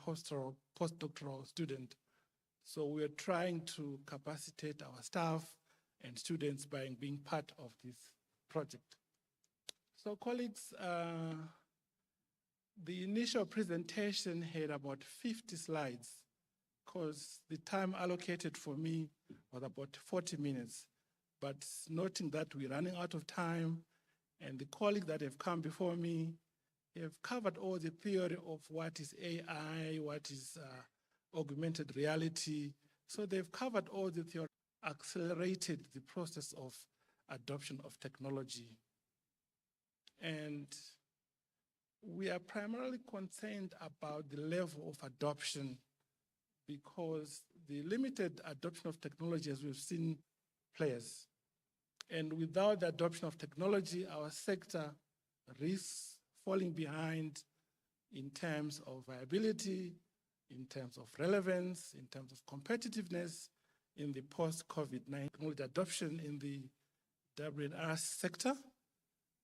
postdoctoral student. So we are trying to capacitate our staff and students by being part of this project. So colleagues, the initial presentation had about 50 slides because the time allocated for me was about 40 minutes. But noting that we're running out of time and the colleagues that have come before me have covered all the theory of what is AI, what is augmented reality. So they've covered all the theory, accelerated the process of adoption of technology. And we are primarily concerned about the level of adoption because the limited adoption of technology, as we've seen, players. And without the adoption of technology, our sector risks falling behind in terms of viability, in terms of relevance, in terms of competitiveness in the post-COVID-19 technology adoption in the WNR sector.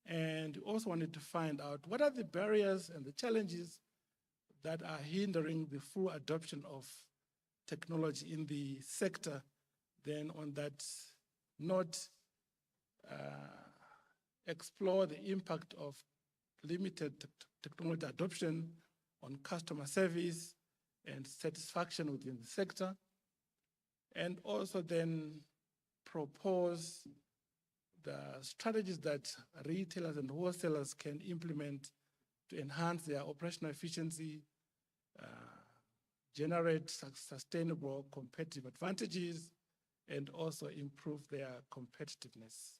And we also wanted to find out what are the barriers and the challenges that are hindering the full adoption of technology in the sector. Then on that note, explore the impact of limited technology adoption on customer service and satisfaction within the sector, and also then propose the strategies that retailers and wholesalers can implement to enhance their operational efficiency, generate sustainable competitive advantages, and also improve their competitiveness.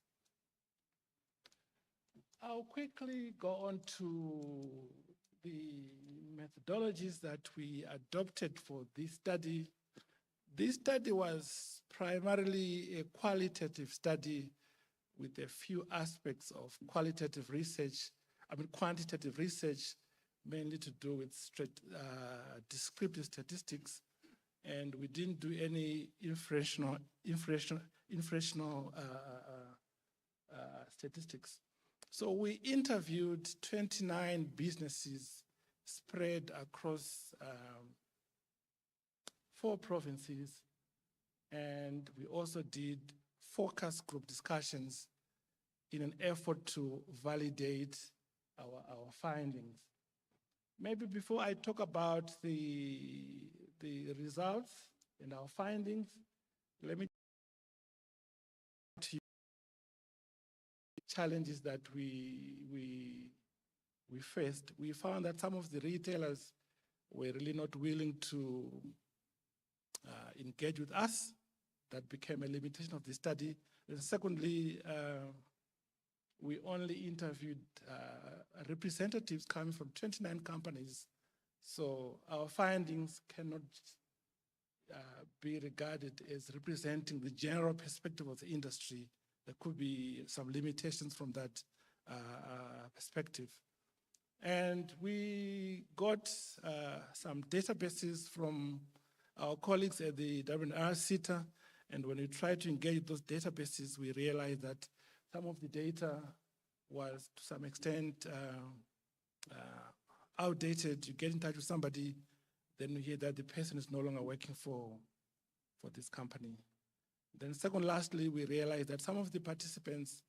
I'll quickly go on to the methodologies that we adopted for this study. This study was primarily a qualitative study with a few aspects of quantitative research, mainly to do with descriptive statistics, and we didn't do any inferential statistics. So we interviewed 29 businesses spread across 4 provinces, and we also did focus group discussions in an effort to validate our findings. Maybe before I talk about the results and our findings, let me challenges that we faced. We found that some of the retailers were really not willing to engage with us. That became a limitation of the study. And secondly, we only interviewed representatives coming from 29 companies. So our findings cannot be regarded as representing the general perspective of the industry. There could be some limitations from that perspective. And we got some databases from our colleagues at the Wrseta, and when we tried to engage those databases, we realized that some of the data was to some extent outdated. You get in touch with somebody, then you hear that the person is no longer working for this company. Then second, lastly, we realized that some of the participants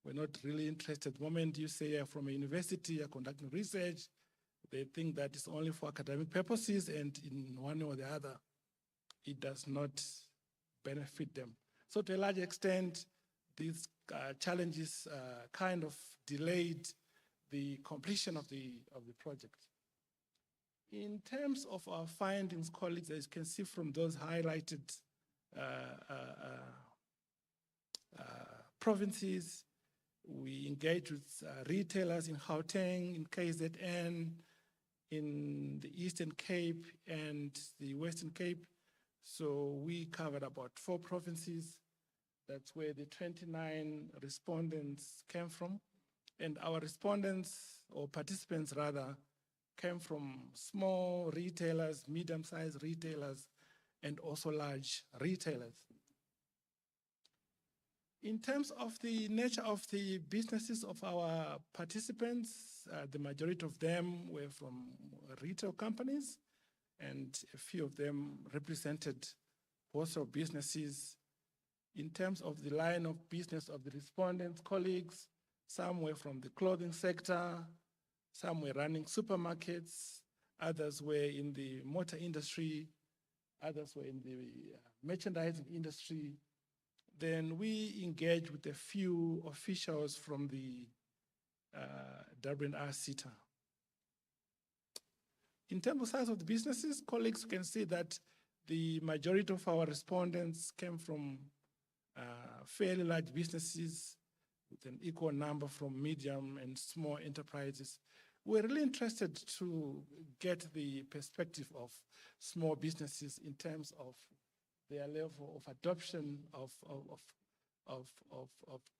were not really interested. The moment you say you're from a university, you're conducting research, they think that it's only for academic purposes, and in one or the other, it does not benefit them. So to a large extent, these challenges kind of delayed the completion of the project. In terms of our findings, colleagues, as you can see from those highlighted provinces, we engage with retailers in Gauteng, in KZN, in the Eastern Cape and the Western Cape. So we covered about 4 provinces. That's where the 29 respondents came from. And our respondents, or participants rather, came from small retailers, medium-sized retailers, and also large retailers. In terms of the nature of the businesses of our participants, the majority of them were from retail companies, and a few of them represented wholesale businesses. In terms of the line of business of the respondents' colleagues, some were from the clothing sector, some were running supermarkets, others were in the motor industry, others were in the merchandising industry. Then we engaged with a few officials from the Durban Wrseta. In terms of size of the businesses, colleagues can see that the majority of our respondents came from fairly large businesses with an equal number from medium and small enterprises. We're really interested to get the perspective of small businesses in terms of their level of adoption of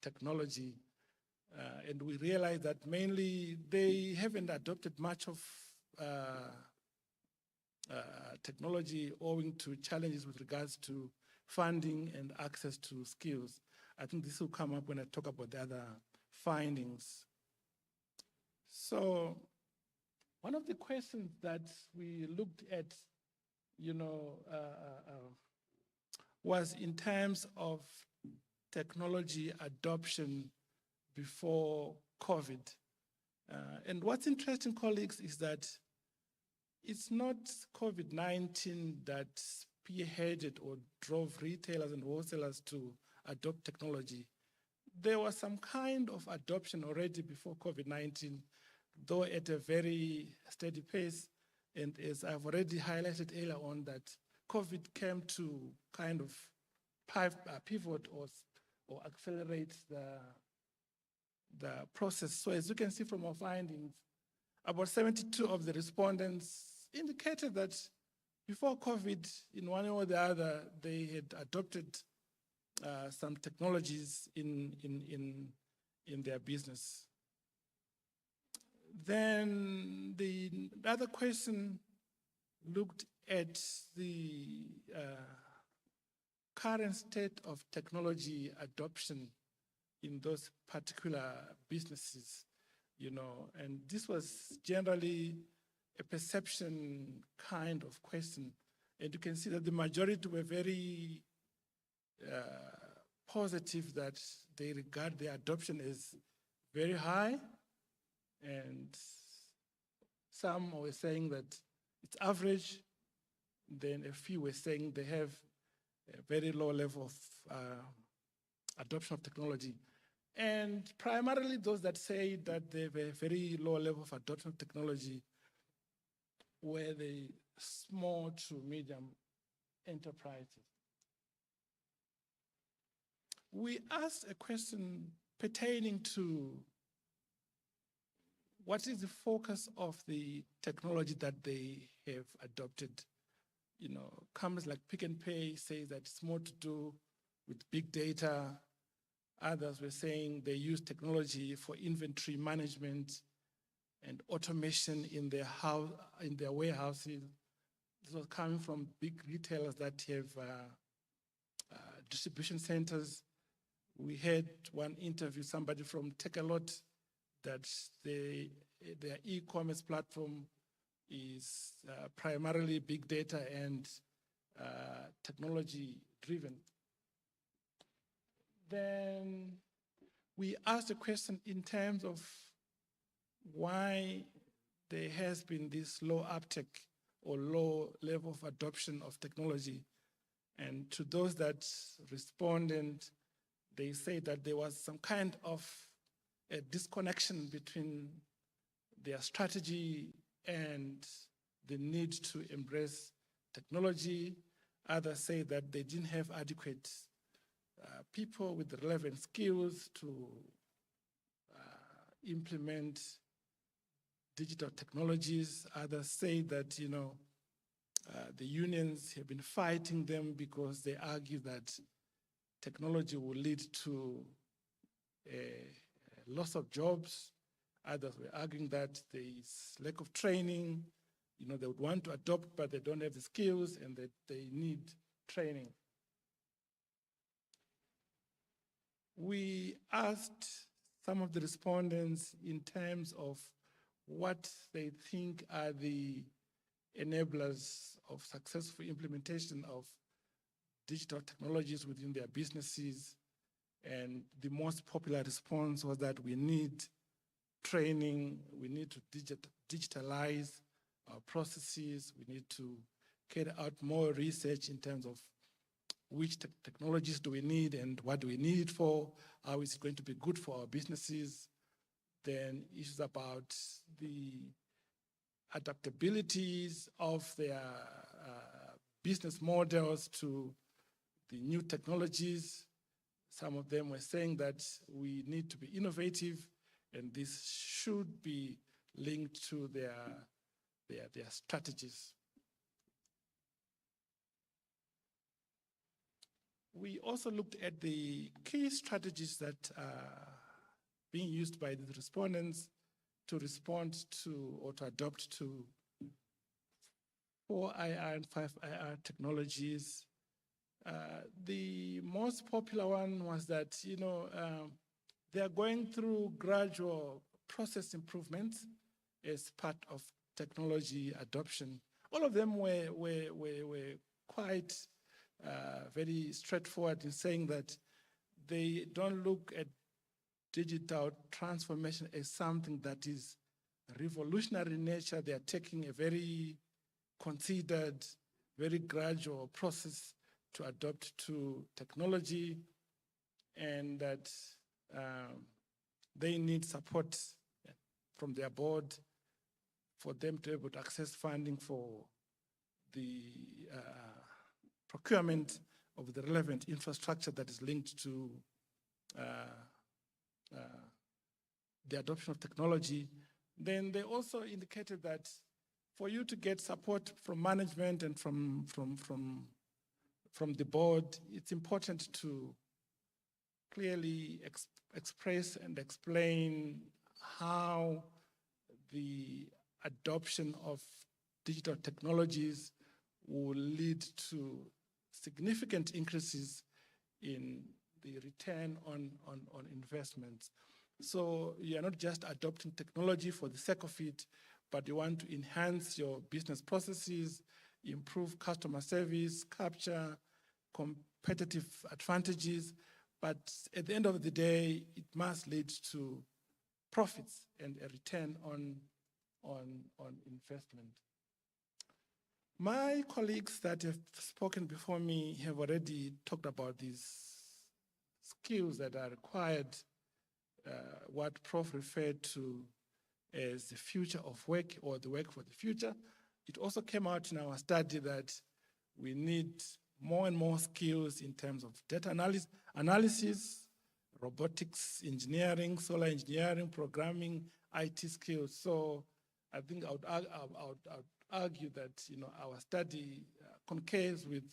technology. And we realize that mainly they haven't adopted much of technology owing to challenges with regards to funding and access to skills. I think this will come up when I talk about the other findings. So one of the questions that we looked at, was in terms of technology adoption before COVID. And what's interesting, colleagues, is that it's not COVID-19 that spearheaded or drove retailers and wholesalers to adopt technology. There was some kind of adoption already before COVID-19, though at a very steady pace. And as I've already highlighted earlier on, that COVID came to kind of pivot or accelerate the process. So as you can see from our findings, about 72 of the respondents indicated that before COVID, in one way or the other, they had adopted some technologies in their business. Then the other question looked at the current state of technology adoption in those particular businesses, and this was generally a perception kind of question. And you can see that the majority were very positive that they regard the adoption as very high, and some were saying that it's average, then a few were saying they have a very low level of adoption of technology. And primarily those that say that they have a very low level of adoption of technology were the small to medium enterprises. We asked a question pertaining to what is the focus of the technology that they have adopted. Companies like Pick n Pay say that it's more to do with big data. Others were saying they use technology for inventory management and automation in their warehouses. This was coming from big retailers that have distribution centers. We had one interview, somebody from Take-A-Lot, that their e-commerce platform is primarily big data and technology driven. Then we asked a question in terms of why there has been this low uptake or low level of adoption of technology. And to those that responded, they say that there was some kind of a disconnection between their strategy and the need to embrace technology. Others say that they didn't have adequate people with the relevant skills to implement digital technologies. Others say that, the unions have been fighting them because they argue that technology will lead to a loss of jobs. Others were arguing that there is lack of training. They would want to adopt, but they don't have the skills and that they need training. We asked some of the respondents in terms of what they think are the enablers of successful implementation of digital technologies within their businesses. And the most popular response was that we need training, we need to digitalize our processes, we need to carry out more research in terms of which technologies do we need and what do we need it for, how is it going to be good for our businesses. Then issues about the adaptabilities of their business models to the new technologies. Some of them were saying that we need to be innovative, and this should be linked to their strategies. We also looked at the key strategies that are being used by the respondents to respond to or to adopt to 4IR and 5IR technologies. The most popular one was that, they are going through gradual process improvements as part of technology adoption. All of them were quite very straightforward in saying that they don't look at digital transformation as something that is revolutionary in nature. They are taking a very considered, very gradual process to adopt to technology, and that they need support from their board for them to be able to access funding for the procurement of the relevant infrastructure that is linked to the adoption of technology. Then they also indicated that for you to get support from management and from the board, it's important to clearly express and explain how the adoption of digital technologies will lead to significant increases in the return on investments. So you're not just adopting technology for the sake of it, but you want to enhance your business processes, improve customer service, capture competitive advantages, but at the end of the day, it must lead to profits and a return on investment. My colleagues that have spoken before me have already talked about these skills that are required, what Prof referred to as the future of work or the work for the future. It also came out in our study that we need more and more skills in terms of data analysis, robotics, engineering, solar engineering, programming, IT skills. So I think I would argue that our study concurs with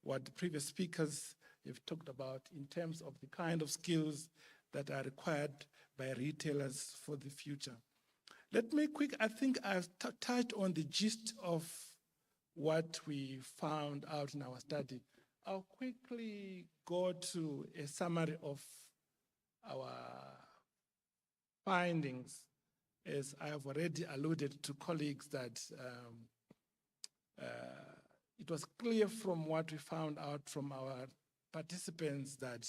what the previous speakers have talked about in terms of the kind of skills that are required by retailers for the future. I think I've touched on the gist of what we found out in our study. I'll quickly go to a summary of our findings, as I have already alluded to colleagues that it was clear from what we found out from our participants that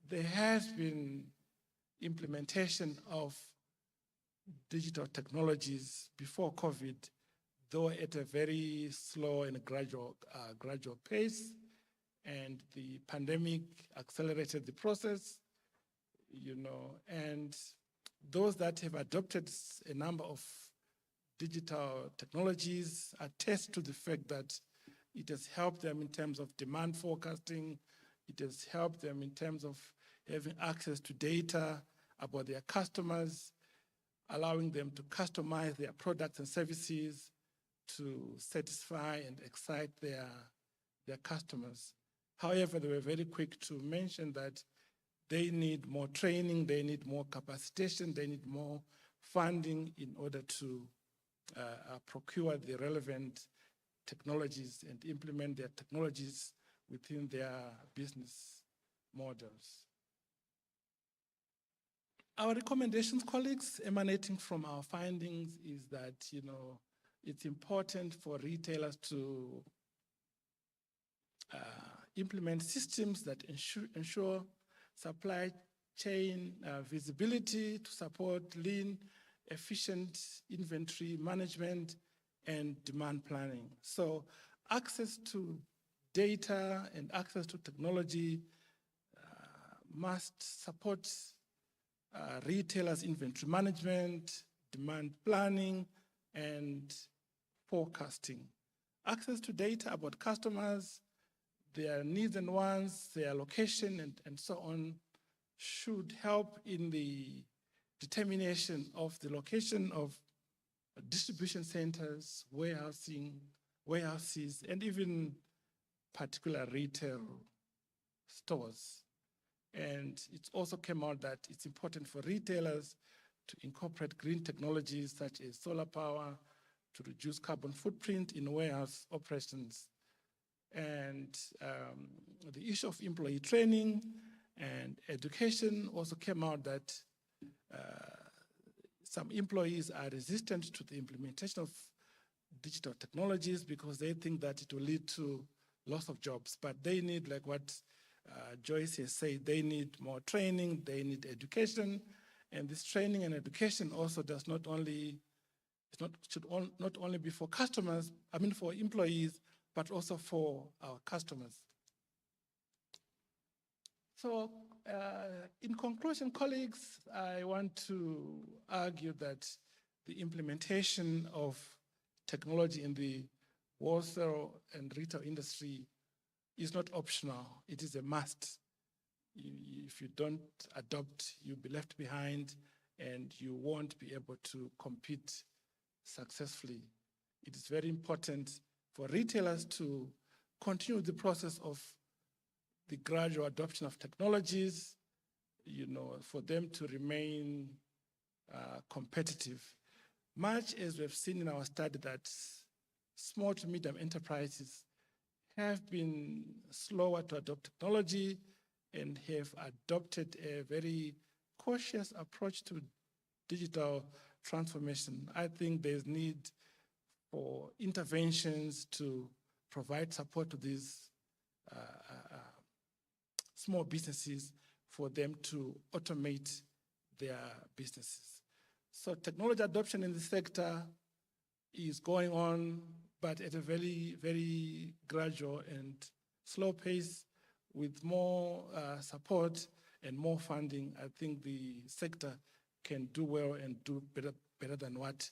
there has been implementation of digital technologies before COVID, though at a very slow and gradual pace, and the pandemic accelerated the process, and those that have adopted a number of digital technologies attest to the fact that it has helped them in terms of demand forecasting, it has helped them in terms of having access to data about their customers, allowing them to customize their products and services to satisfy and excite their customers. However, they were very quick to mention that they need more training, they need more capacitation, they need more funding in order to procure the relevant technologies and implement their technologies within their business models. Our recommendations, colleagues, emanating from our findings is that, it's important for retailers to implement systems that ensure supply chain visibility to support lean, efficient inventory management and demand planning. So access to data and access to technology must support retailers' inventory management, demand planning, and forecasting. Access to data about customers, their needs and wants, their location, and so on, should help in the determination of the location of distribution centers, warehouses, and even particular retail stores. And it also came out that it's important for retailers to incorporate green technologies such as solar power to reduce carbon footprint in warehouse operations. And the issue of employee training and education also came out that some employees are resistant to the implementation of digital technologies because they think that it will lead to loss of jobs. But they need, like what Joyce has said, they need more training, they need education, and this training and education also does not only be for customers, for employees, but also for our customers. So in conclusion, colleagues, I want to argue that the implementation of technology in the wholesale and retail industry is not optional, it is a must. If you don't adopt, you'll be left behind and you won't be able to compete successfully. It is very important for retailers to continue the process of the gradual adoption of technologies, for them to remain competitive. Much as we've seen in our study that small to medium enterprises have been slower to adopt technology and have adopted a very cautious approach to digital transformation. I think there's need for interventions to provide support to these small businesses for them to automate their businesses. So technology adoption in the sector is going on, but at a very, very gradual and slow pace. With more support and more funding, I think the sector can do well and do better than what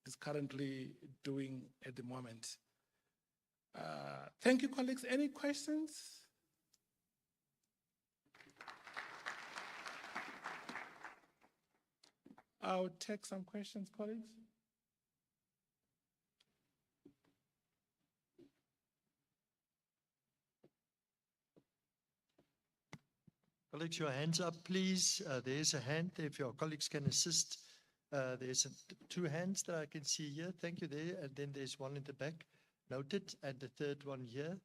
is currently doing at the moment. Thank you, colleagues. Any questions? I'll take some questions, colleagues. Colleagues, your hands up, please. There's a hand there if your colleagues can assist. There's two hands that I can see here. Thank you there. And then there's one in the back. Noted. And the third one here.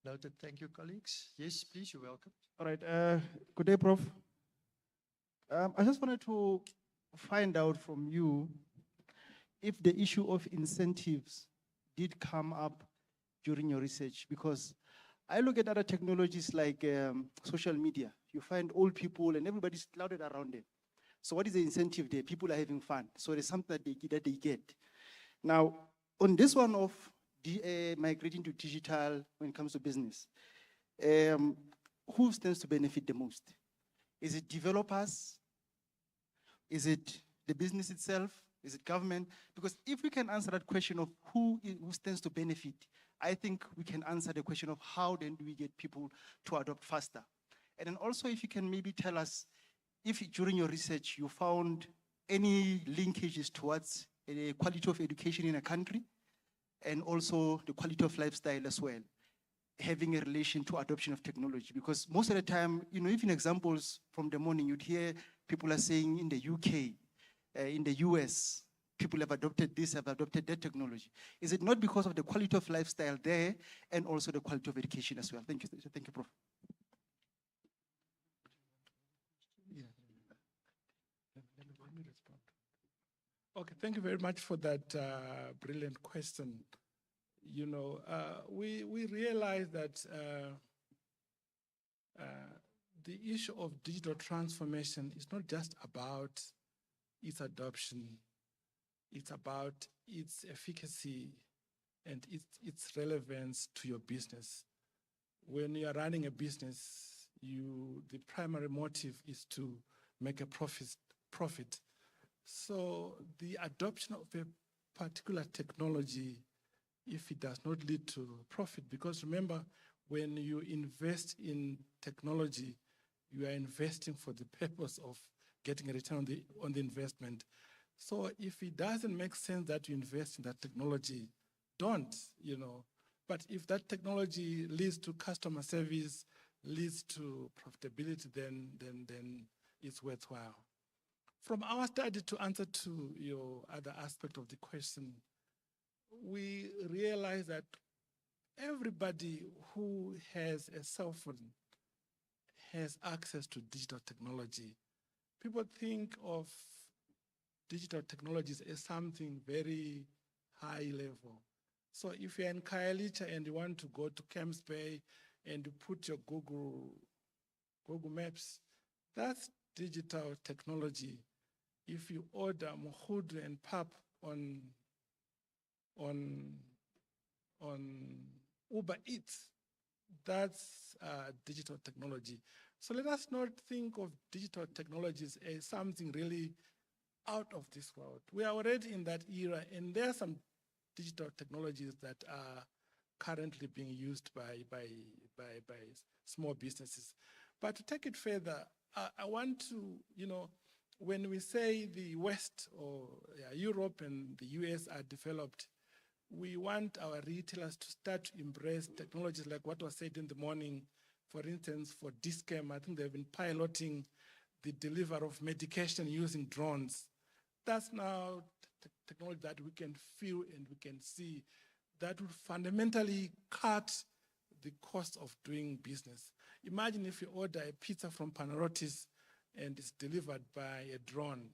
Noted. Thank you, colleagues. Yes, please. You're welcome. All right. Good day, Prof. I just wanted to find out from you if the issue of incentives did come up during your research, because I look at other technologies like social media. You find old people and everybody's crowded around them. So what is the incentive there? People are having fun. So there's something that they get. Now, on this one of migrating to digital when it comes to business, who stands to benefit the most? Is it developers? Is it the business itself? Is it government? Because if we can answer that question of who stands to benefit, I think we can answer the question of how then do we get people to adopt faster. And then also if you can maybe tell us if during your research you found any linkages towards the quality of education in a country and also the quality of lifestyle as well, having a relation to adoption of technology. Because most of the time, even examples from the morning, you'd hear people are saying in the UK, in the US, people have adopted this, have adopted that technology. Is it not because of the quality of lifestyle there and also the quality of education as well? Thank you, Prof. Okay, thank you very much for that brilliant question. You know, we realize that the issue of digital transformation is not just about its adoption, it's about its efficacy and its relevance to your business. When you are running a business, the primary motive is to make a profit. So the adoption of a particular technology, if it does not lead to profit, because remember, when you invest in technology, you are investing for the purpose of getting a return on the investment. So if it doesn't make sense that you invest in that technology, don't, you know. But if that technology leads to customer service, leads to profitability, then it's worthwhile. From our study, to answer to your other aspect of the question, we realize that everybody who has a cell phone has access to digital technology. People think of digital technologies as something very high level. So if you're in Khayelitsha and you want to go to Camps Bay and you put your Google Maps, that's digital technology. If you order mohudu and pap on Uber Eats, that's digital technology. So let us not think of digital technologies as something really out of this world. We are already in that era, and there are some digital technologies that are currently being used by small businesses. But to take it further, I want to, you know, when we say the West or Europe and the US are developed, we want our retailers to start to embrace technologies like what was said in the morning. For instance, for Discam, I think they've been piloting the delivery of medication using drones. That's now technology that we can feel and we can see that will fundamentally cut the cost of doing business. Imagine if you order a pizza from Panarottis and it's delivered by a drone.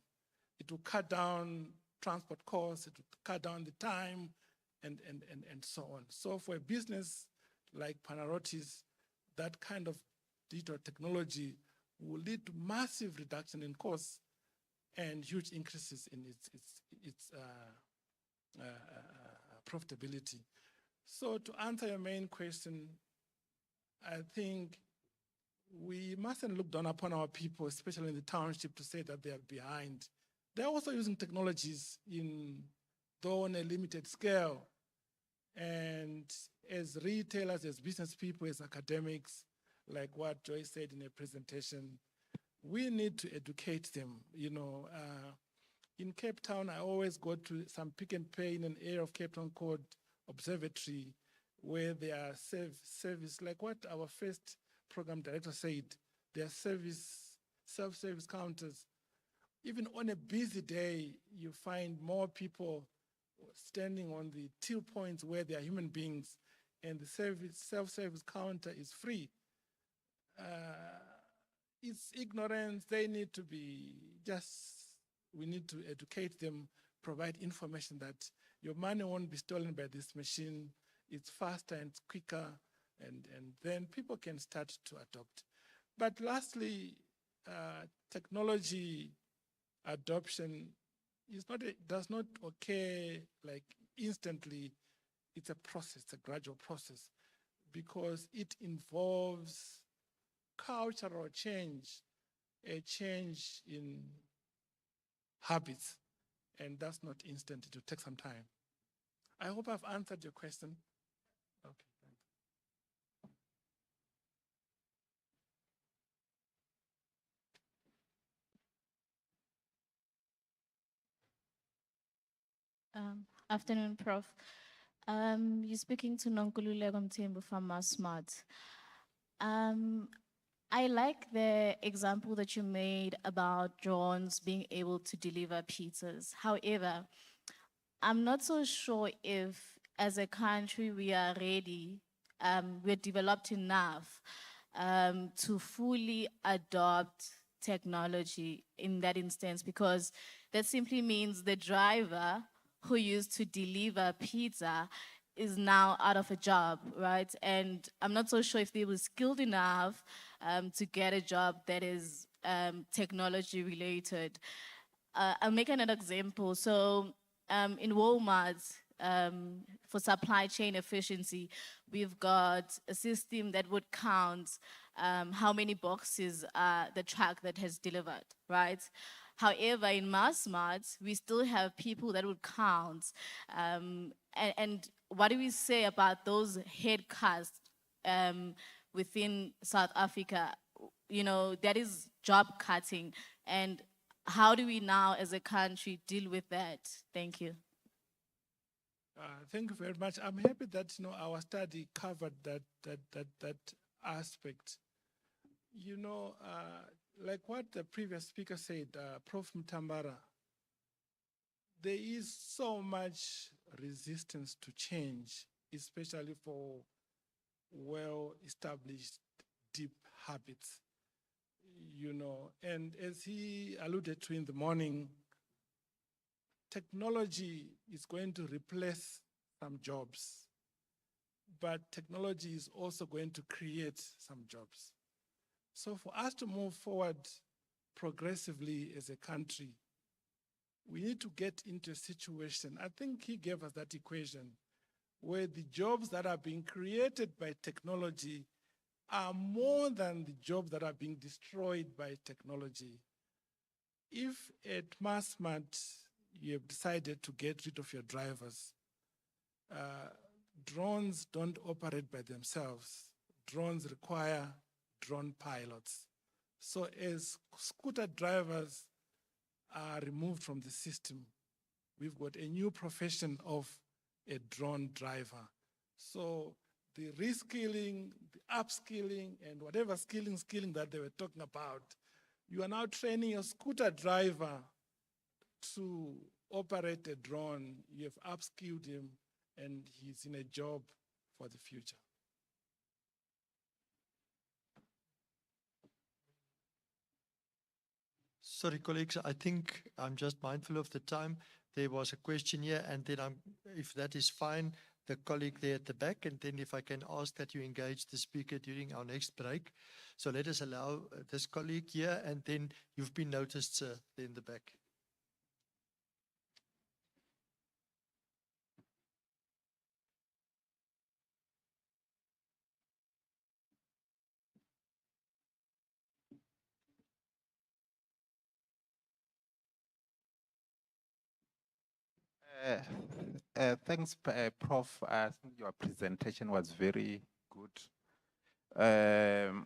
It will cut down transport costs, it will cut down the time, and so on. So for a business like Panarottis, that kind of digital technology will lead to massive reduction in costs and huge increases in its profitability. So to answer your main question, I think we mustn't look down upon our people, especially in the township, to say that they are behind. They're also using technologies though on a limited scale. And as retailers, as business people, as academics, like what Joy said in her presentation, we need to educate them. You know, in Cape Town, I always go to some Pick and Pay in an area of Cape Town called Observatory, where there are service, like what our first program director said, there are self-service counters. Even on a busy day, you find more people standing on the till points where there are human beings, and the self-service counter is free. It's ignorance. They need to be we need to educate them, provide information that your money won't be stolen by this machine. It's faster and quicker, and then people can start to adopt. But lastly, technology adoption does not occur like instantly. It's a process, a gradual process, because it involves cultural change, a change in habits, and that's not instant. It will take some time. I hope I've answered your question. Okay, thanks. Afternoon, Prof. You're speaking to Nonkululeko Mthembu from Smart. I like the example that you made about drones being able to deliver pizzas. However, I'm not so sure if, as a country, we are ready, we're developed enough to fully adopt technology in that instance, because that simply means the driver who used to deliver pizza is now out of a job, right? And I'm not so sure if they were skilled enough to get a job that is technology related. I'll make another example. So in Walmart, for supply chain efficiency, we've got a system that would count how many boxes the truck that has delivered, right? However, in Massmart, we still have people that would count. And what do we say about those head cuts within South Africa? You know, that is job cutting. And how do we now as a country deal with that? Thank you. Thank you very much. I'm happy that our study covered that aspect. Like what the previous speaker said, Prof. Mtambara, there is so much resistance to change, especially for well-established deep habits. And as he alluded to in the morning, technology is going to replace some jobs, but technology is also going to create some jobs. So for us to move forward progressively as a country, we need to get into a situation, I think he gave us that equation, where the jobs that are being created by technology are more than the jobs that are being destroyed by technology. If at Massmart you have decided to get rid of your drivers, drones don't operate by themselves. Drones require drone pilots. So as scooter drivers are removed from the system, we've got a new profession of a drone driver. So the reskilling, the upskilling, and whatever skilling that they were talking about, you are now training your scooter driver to operate a drone. You have upskilled him, and he's in a job for the future. Sorry, colleagues, I think I'm just mindful of the time. There was a question here, and then if that is fine, the colleague there at the back, and then if I can ask that you engage the speaker during our next break. So let us allow this colleague here, and then you've been noticed, sir, there in the back. Thanks, Prof. I think your presentation was very good.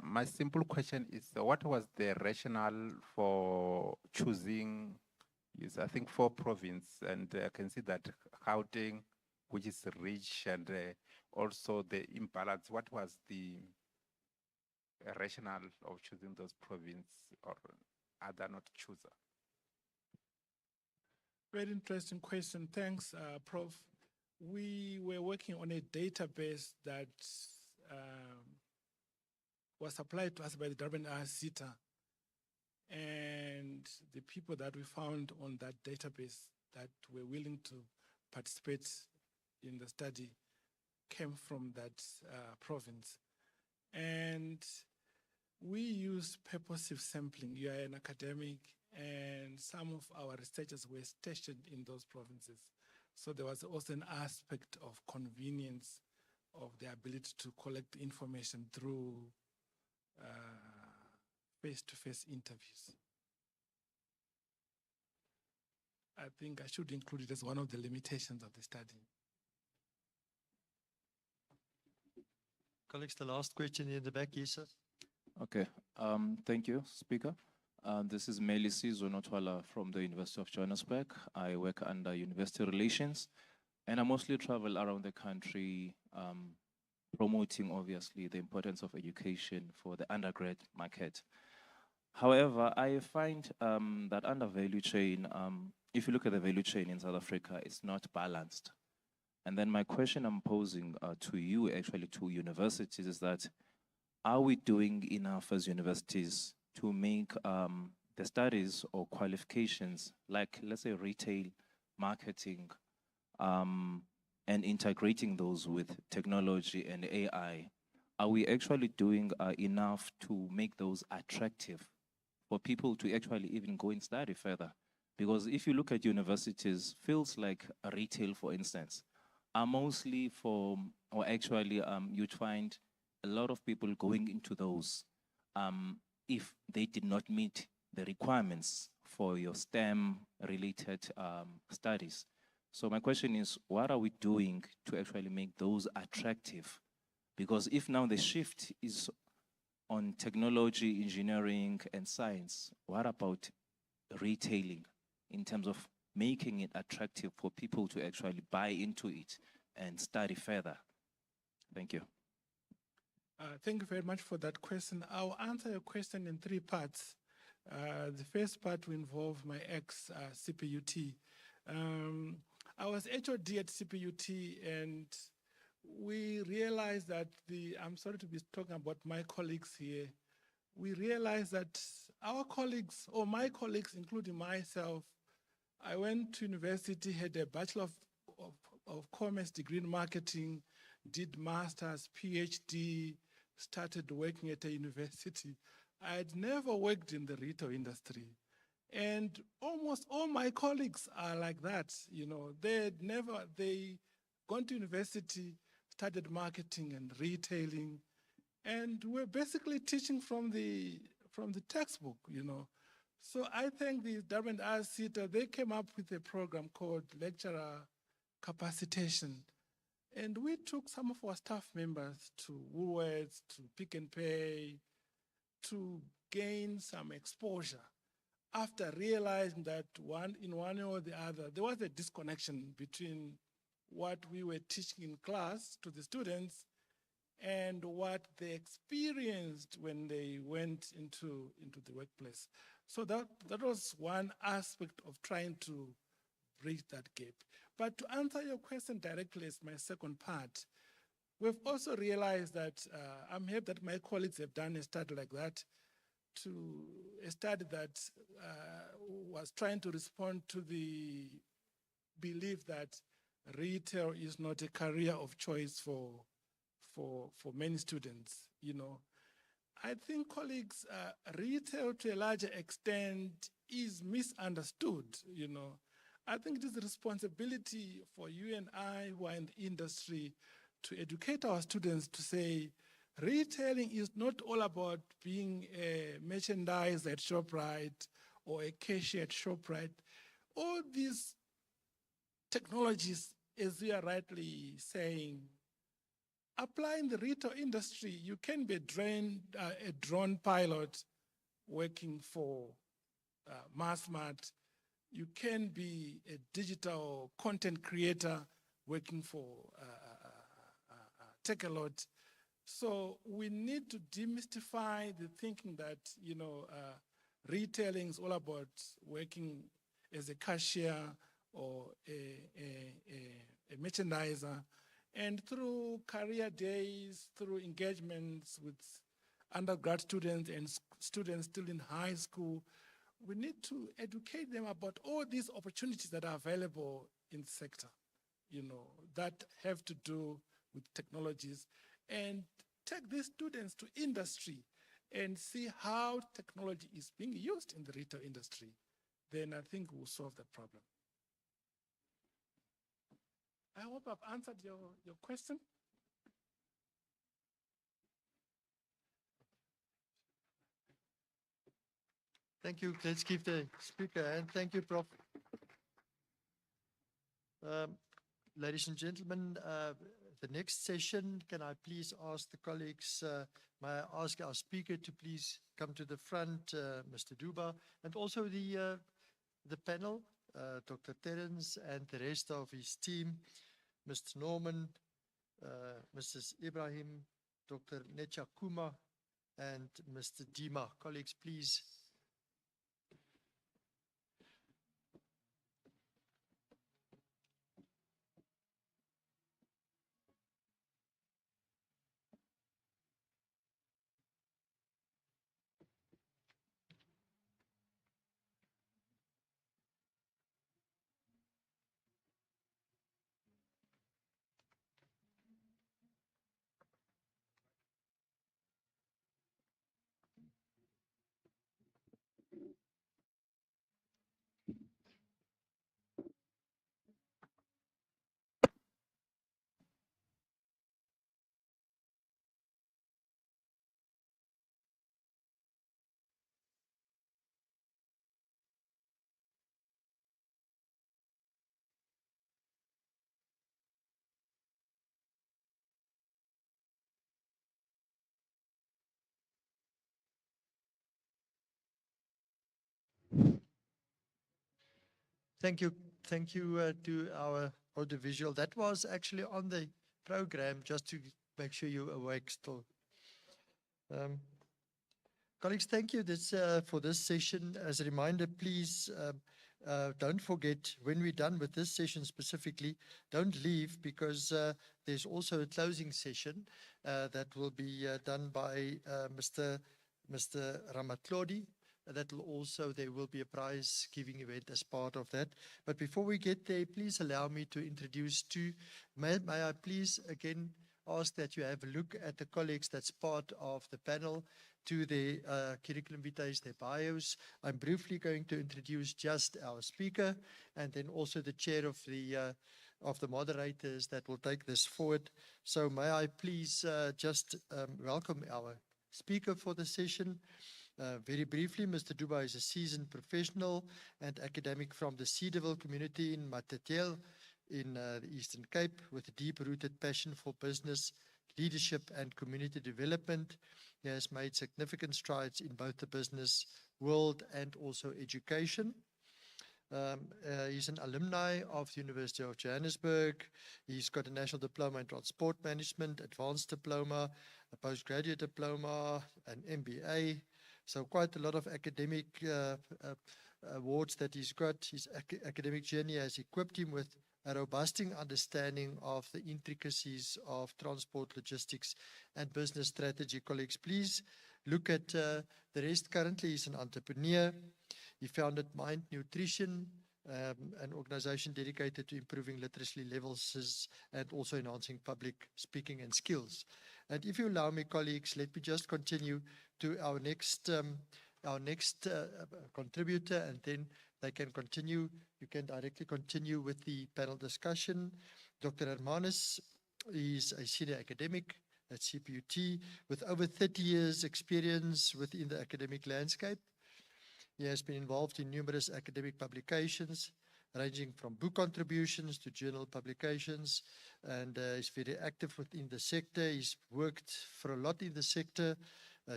My simple question is, what was the rationale for choosing, I think, 4 provinces? And I can see that Gauteng, which is rich, and also the imbalance. What was the rationale of choosing those provinces, or are they not chooser? Very interesting question. Thanks, Prof. We were working on a database that was supplied to us by the Durban Wrseta. And the people that we found on that database that were willing to participate in the study came from that province. And we use purposive sampling. You are an academic, and some of our researchers were stationed in those provinces. So there was also an aspect of convenience of the ability to collect information through face-to-face interviews. I think I should include it as one of the limitations of the study. Colleagues, the last question in the back, yes, sir. Okay, thank you, Speaker. This is Melisi Zonotwala from the University of Johannesburg. I work under University Relations, and I mostly travel around the country promoting, obviously, the importance of education for the undergrad market. However, I find that under value chain, if you look at the value chain in South Africa, it's not balanced. And then my question I'm posing to you, actually to universities, is that are we doing enough as universities to make the studies or qualifications, like let's say retail, marketing, and integrating those with technology and AI, are we actually doing enough to make those attractive for people to actually even go and study further? Because if you look at universities, fields like retail, for instance, are mostly for, or actually you'd find a lot of people going into those if they did not meet the requirements for your STEM related studies. So my question is, what are we doing to actually make those attractive? Because if now the shift is on technology, engineering, and science, what about retailing in terms of making it attractive for people to actually buy into it and study further? Thank you. Thank you very much for that question. I'll answer your question in three parts. The first part will involve my ex-CPUT. I was HOD at CPUT, and we realized that I'm sorry to be talking about my colleagues here. We realized that our colleagues, or my colleagues, including myself, I went to university, had a Bachelor of Commerce degree in marketing, did master's, PhD, started working at a university. I had never worked in the retail industry. And almost all my colleagues are like that, you know. They gone to university, studied marketing and retailing, and we're basically teaching from the textbook, you know. So I think the Durban Wrseta, they came up with a program called Lecturer Capacitation. And we took some of our staff members to Woolworths, to Pick and Pay, to gain some exposure after realizing that in one or the other, there was a disconnection between what we were teaching in class to the students and what they experienced when they went into the workplace. So that was one aspect of trying to bridge that gap. But to answer your question directly as my second part, we've also realized that, I'm happy that my colleagues have done a study like that, a study that was trying to respond to the belief that retail is not a career of choice for many students, you know. I think, colleagues, retail to a larger extent is misunderstood, you know. I think it is a responsibility for you and I who are in the industry to educate our students to say, retailing is not all about being a merchandiser at ShopRite or a cashier at ShopRite. All these technologies, as you are rightly saying, apply in the retail industry. You can be a drone pilot working for Massmart. You can be a digital content creator working for Takealot. So we need to demystify the thinking that, you know, retailing is all about working as a cashier or a merchandiser. And through career days, through engagements with undergrad students and students still in high school, we need to educate them about all these opportunities that are available in the sector, you know, that have to do with technologies, and take these students to industry and see how technology is being used in the retail industry. Then I think we'll solve the problem. I hope I've answered your question. Thank you. Let's give the speaker a hand. Thank you, Prof. Ladies and gentlemen, the next session, can I please ask the colleagues, may I ask our speaker to please come to the front, Mr. Duba, and also the panel, Dr. Terence and the rest of his team, Mr. Norman, Mrs. Ibrahim, Dr. Necha Kuma, and Mr. Dima. Colleagues, please. Thank you to our audiovisual. That was actually on the program, just to make sure you're awake still. Colleagues, thank you for this session. As a reminder, please don't forget, when we're done with this session specifically, don't leave, because there's also a closing session that will be done by Mr. Ramatlodi. There will be a prize giving event as part of that. But before we get there, please allow me to introduce may I please again ask that you have a look at the colleagues that's part of the panel, to their curriculum vitae, their bios. I'm briefly going to introduce just our speaker, and then also the chair of the moderators that will take this forward. So may I please just welcome our speaker for the session. Very briefly, Mr. Duba is a seasoned professional and academic from the Cedarville community in Matatiele in the Eastern Cape, with a deep-rooted passion for business, leadership and community development. He has made significant strides in both the business world and also education. He's an alumni of the University of Johannesburg. He's got a national diploma in transport management, advanced diploma, a postgraduate diploma, an MBA. So quite a lot of academic awards that he's got. His academic journey has equipped him with a robust understanding of the intricacies of transport, logistics, and business strategy. Colleagues, please look at the rest. Currently, he's an entrepreneur. He founded Mind Nutrition, an organization dedicated to improving literacy levels and also enhancing public speaking and skills. And if you allow me, colleagues, let me just continue to our next contributor, and then they can continue. You can directly continue with the panel discussion. Dr. Hermanus is a senior academic at CPUT with over 30 years experience within the academic landscape. He has been involved in numerous academic publications, ranging from book contributions to journal publications, and is very active within the sector. He's worked for a lot in the sector,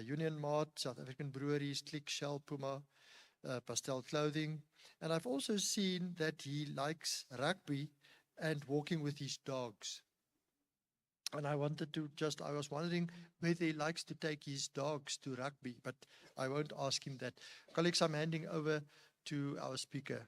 Union Mart, South African Breweries, Click, Shell, Puma, Pastel Clothing. And I've also seen that he likes rugby and walking with his dogs. And I was wondering whether he likes to take his dogs to rugby, but I won't ask him that. Colleagues, I'm handing over to our speaker.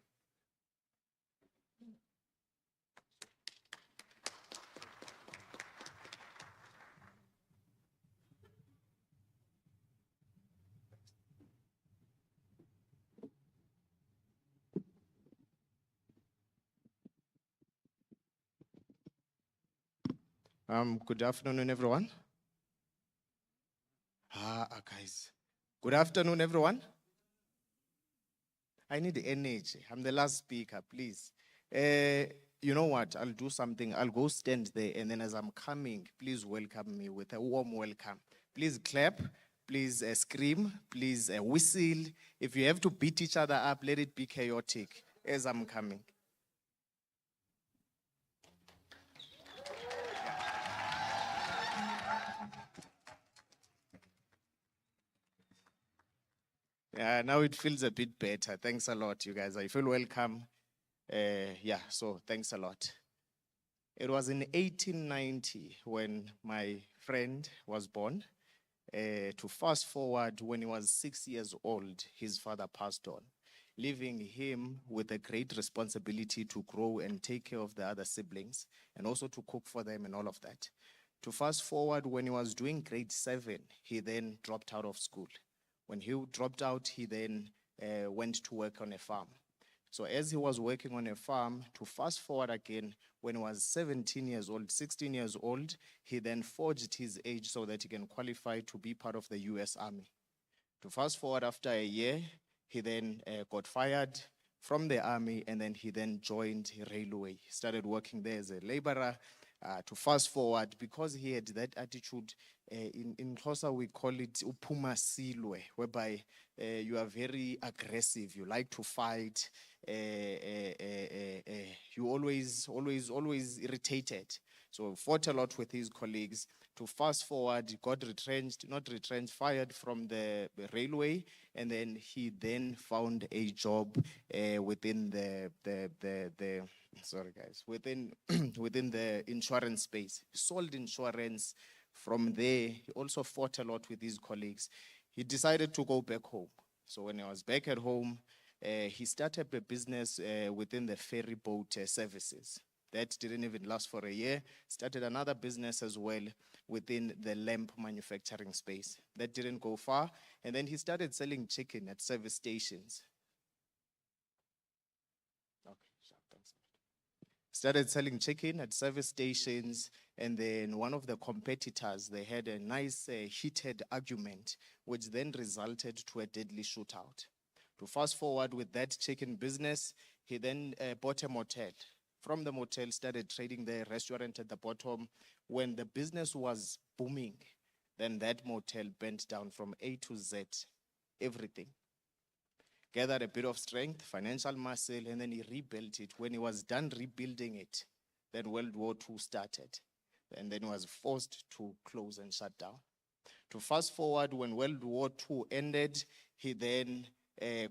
Good afternoon, everyone. Guys. Good afternoon, everyone. I need the energy. I'm the last speaker, please. You know what? I'll do something. I'll go stand there, and then as I'm coming, please welcome me with a warm welcome. Please clap. Please scream. Please whistle. If you have to beat each other up, let it be chaotic as I'm coming. Now it feels a bit better. Thanks a lot, you guys. I feel welcome. So thanks a lot. It was in 1890 when my friend was born. To fast forward, when he was 6 years old, his father passed on, leaving him with a great responsibility to grow and take care of the other siblings and also to cook for them and all of that. To fast forward, when he was doing grade 7, he then dropped out of school. When he dropped out, he then went to work on a farm. So as he was working on a farm, to fast forward again, when he was 17 years old, 16 years old, he then forged his age so that he can qualify to be part of the US Army. To fast forward, after a year, he then got fired from the army, and then he then joined railway. He started working there as a laborer. To fast forward, because he had that attitude, in Xhosa we call it uphuma silwe, whereby you are very aggressive, you like to fight, you always irritated. So fought a lot with his colleagues. To fast forward, he got retrenched, not retrenched, fired from the railway, and then he then found a job within the sorry guys, within within the insurance space. He sold insurance. From there, he also fought a lot with his colleagues. He decided to go back home. So when he was back at home, he started a business within the ferry boat services. That didn't even last for a year. Started another business as well within the lamp manufacturing space. That didn't go far. And then he started selling chicken at service stations. Okay, sure, thanks. Started selling chicken at service stations, and then one of the competitors, they had a nice heated argument, which then resulted to a deadly shootout. To fast forward with that chicken business, he then bought a motel. From the motel, started trading the restaurant at the bottom. When the business was booming, then that motel bent down from A to Z, everything. Gathered a bit of strength, financial muscle, and then he rebuilt it. When he was done rebuilding it, then World War II started. And then he was forced to close and shut down. To fast forward, when World War II ended, he then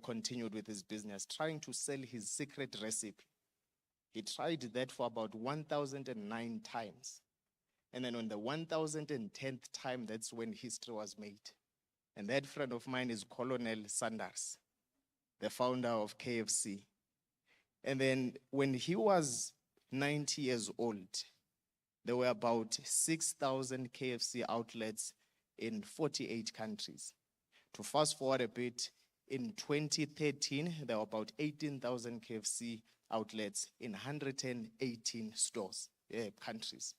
continued with his business, trying to sell his secret recipe. He tried that for about 1,009 times. And then on the 1,010th time, that's when history was made. And that friend of mine is Colonel Sanders, the founder of KFC. And then when he was 90 years old, there were about 6,000 KFC outlets in 48 countries. To fast forward a bit, in 2013, there were about 18,000 KFC outlets in 118 stores, countries.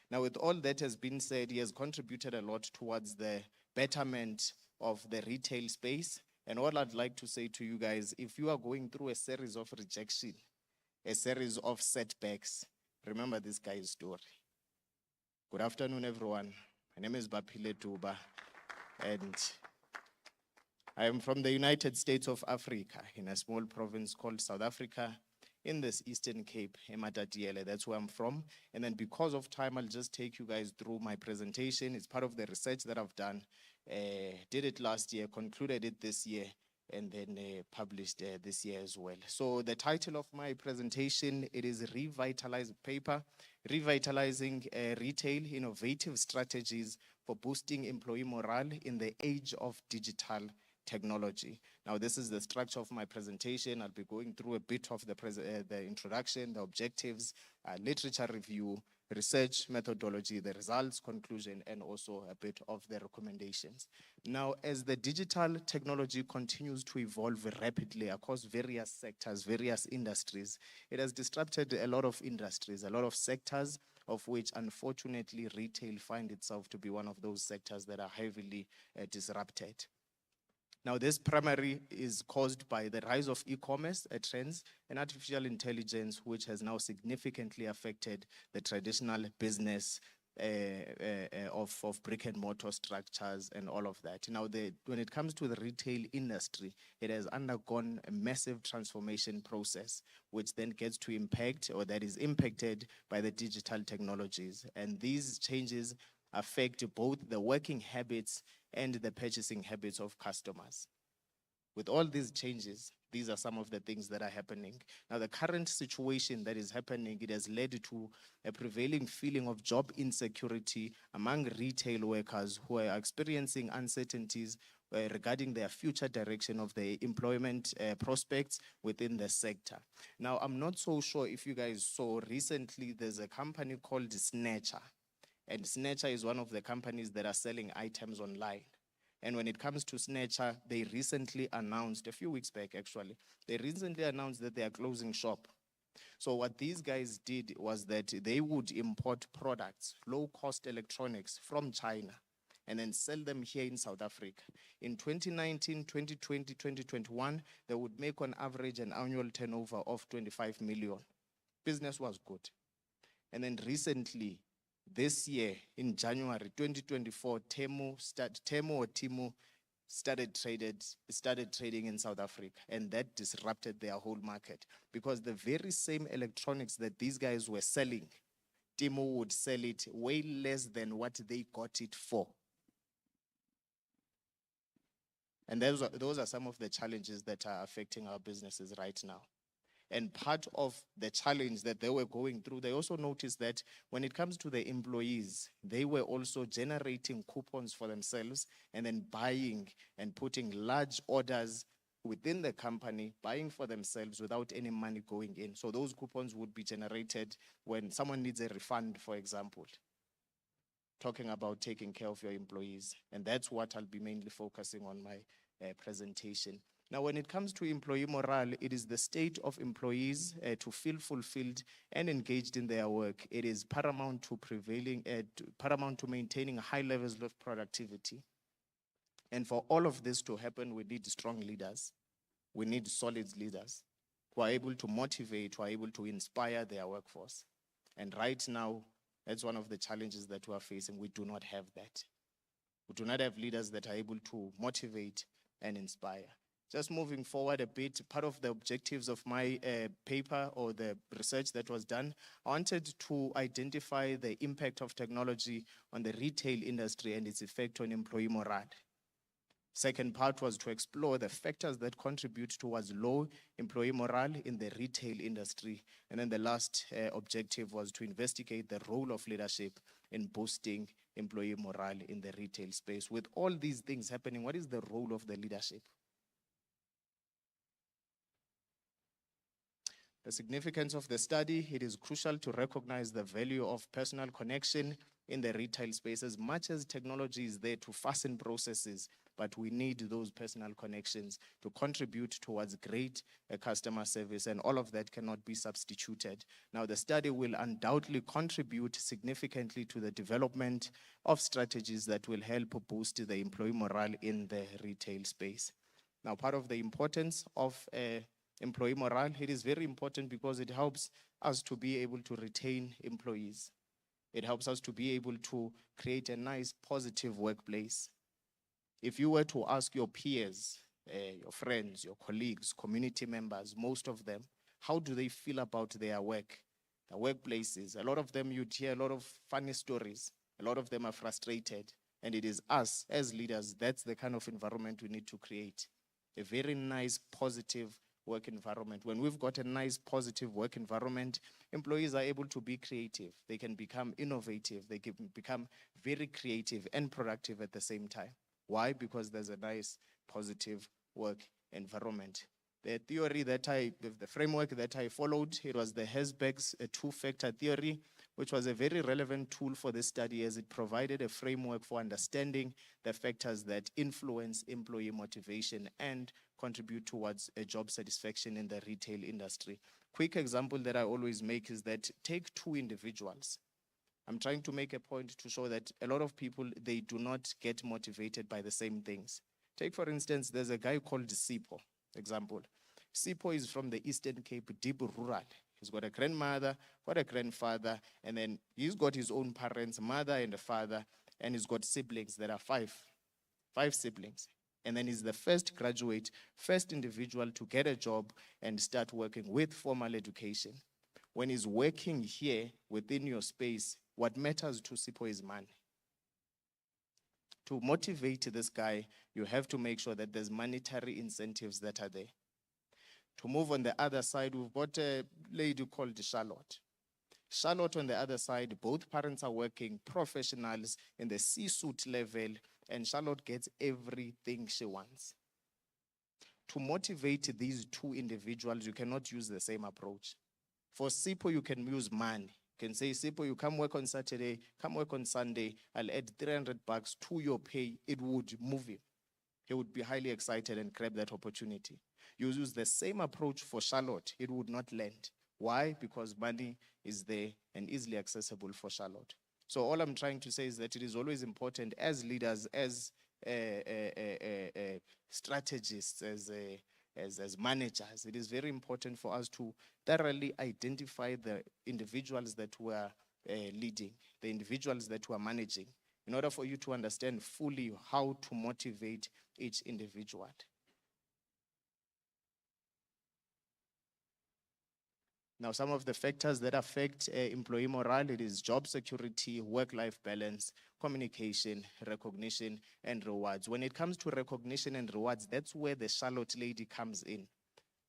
Now, with all that has been said, he has contributed a lot towards the betterment of the retail space. And all I'd like to say to you guys, if you are going through a series of rejection, a series of setbacks, remember this guy's story. Good afternoon, everyone. My name is Bapile Tuba, and I am from the United States of Africa, in a small province called South Africa, in this Eastern Cape, Ematatiele. That's where I'm from. And then because of time, I'll just take you guys through my presentation. It's part of the research that I've done. Did it last year, concluded it this year, and then published this year as well. So the title of my presentation, it is Revitalize Paper, Revitalizing Retail Innovative Strategies for Boosting Employee Morale in the Age of Digital Technology. Now, this is the structure of my presentation. I'll be going through a bit of the introduction, the objectives, literature review, research methodology, the results, conclusion, and also a bit of the recommendations. Now, as the digital technology continues to evolve rapidly across various sectors, various industries, it has disrupted a lot of industries, a lot of sectors, of which, unfortunately, retail finds itself to be one of those sectors that are heavily disrupted. Now, this primarily is caused by the rise of e-commerce trends and artificial intelligence, which has now significantly affected the traditional business of brick and mortar structures and all of that. Now, when it comes to the retail industry, it has undergone a massive transformation process, which then gets to impact, or that is impacted by the digital technologies. And these changes affect both the working habits and the purchasing habits of customers. With all these changes, these are some of the things that are happening. Now, the current situation that is happening, it has led to a prevailing feeling of job insecurity among retail workers who are experiencing uncertainties regarding their future direction of their employment prospects within the sector. Now, I'm not so sure if you guys saw recently, there's a company called Snatcher. And Snatcher is one of the companies that are selling items online. And when it comes to Snatcher, they recently announced, a few weeks back actually, they recently announced that they are closing shop. So what these guys did was that they would import products, low-cost electronics from China, and then sell them here in South Africa. In 2019, 2020, 2021, they would make on average an annual turnover of 25 million. Business was good. And then recently, this year, in January 2024, Temu started trading in South Africa, and that disrupted their whole market because the very same electronics that these guys were selling Timo would sell it way less than what they got it for. And those are some of the challenges that are affecting our businesses right now. And part of the challenge that they were going through, they also noticed that when it comes to the employees, they were also generating coupons for themselves and then buying and putting large orders within the company, buying for themselves without any money going in. So those coupons would be generated when someone needs a refund, for example, talking about taking care of your employees. And that's what I'll be mainly focusing on my presentation. Now, when it comes to employee morale, it is the state of employees to feel fulfilled and engaged in their work. It is paramount to maintaining high levels of productivity. And for all of this to happen, we need strong leaders. We need solid leaders who are able to motivate, who are able to inspire their workforce. And right now, that's one of the challenges that we are facing. We do not have that. We do not have leaders that are able to motivate and inspire. Just moving forward a bit, part of the objectives of my paper or the research that was done, I wanted to identify the impact of technology on the retail industry and its effect on employee morale. Second part was to explore the factors that contribute towards low employee morale in the retail industry. And then the last objective was to investigate the role of leadership in boosting employee morale in the retail space. With all these things happening, what is the role of the leadership? The significance of the study, it is crucial to recognize the value of personal connection in the retail space. As much as technology is there to fasten processes, but we need those personal connections to contribute towards great customer service, and all of that cannot be substituted. Now, the study will undoubtedly contribute significantly to the development of strategies that will help boost the employee morale in the retail space. Now, part of the importance of employee morale, it is very important because it helps us to be able to retain employees. It helps us to be able to create a nice, positive workplace. If you were to ask your peers, your friends, your colleagues, community members, most of them, how do they feel about their work, their workplaces? A lot of them, you'd hear a lot of funny stories. A lot of them are frustrated. And it is us as leaders, that's the kind of environment we need to create. A very nice, positive work environment. When we've got a nice, positive work environment, employees are able to be creative. They can become innovative. They can become very creative and productive at the same time. Why? Because there's a nice, positive work environment. The theory that the framework that I followed, it was the Herzberg's two-factor theory, which was a very relevant tool for this study as it provided a framework for understanding the factors that influence employee motivation and contribute towards a job satisfaction in the retail industry. Quick example that I always make is that take two individuals. I'm trying to make a point to show that a lot of people, they do not get motivated by the same things. Take, for instance, there's a guy called Sipho, example. Sipho is from the Eastern Cape, deep rural. He's got a grandmother, got a grandfather, and then he's got his own parents, mother and a father, and he's got siblings. There are five siblings. And then he's the first graduate, first individual to get a job and start working with formal education. When he's working here within your space, what matters to Sipho is money. To motivate this guy, you have to make sure that there's monetary incentives that are there. To move on the other side, we've got a lady called Charlotte. Charlotte on the other side, both parents are working professionals in the C-suite level, and Charlotte gets everything she wants. To motivate these two individuals, you cannot use the same approach. For Sipho, you can use money. You can say, Sipho, you come work on Saturday, come work on Sunday, I'll add $300 to your pay. It would move him. He would be highly excited and grab that opportunity. You use the same approach for Charlotte, it would not land. Why? Because money is there and easily accessible for Charlotte. So all I'm trying to say is that it is always important as leaders, as strategists, as managers, it is very important for us to thoroughly identify the individuals that we are leading, the individuals that we are managing, in order for you to understand fully how to motivate each individual. Now, some of the factors that affect employee morale, it is job security, work-life balance, communication, recognition, and rewards. When it comes to recognition and rewards, that's where the Charlotte lady comes in.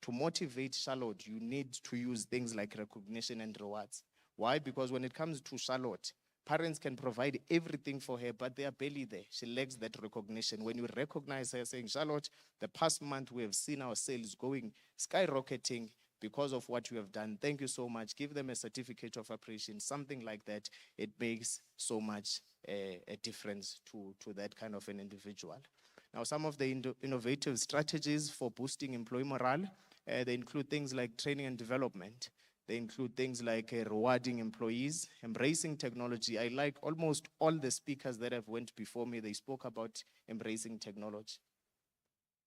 To motivate Charlotte, you need to use things like recognition and rewards. Why? Because when it comes to Charlotte, parents can provide everything for her, but they are barely there. She lacks that recognition. When you recognize her saying, Charlotte, the past month we have seen our sales going skyrocketing because of what you have done. Thank you so much. Give them a certificate of appreciation, something like that. It makes so much a difference to that kind of an individual. Now, some of the innovative strategies for boosting employee morale, they include things like training and development. They include things like rewarding employees, embracing technology. I like almost all the speakers that have went before me, they spoke about embracing technology.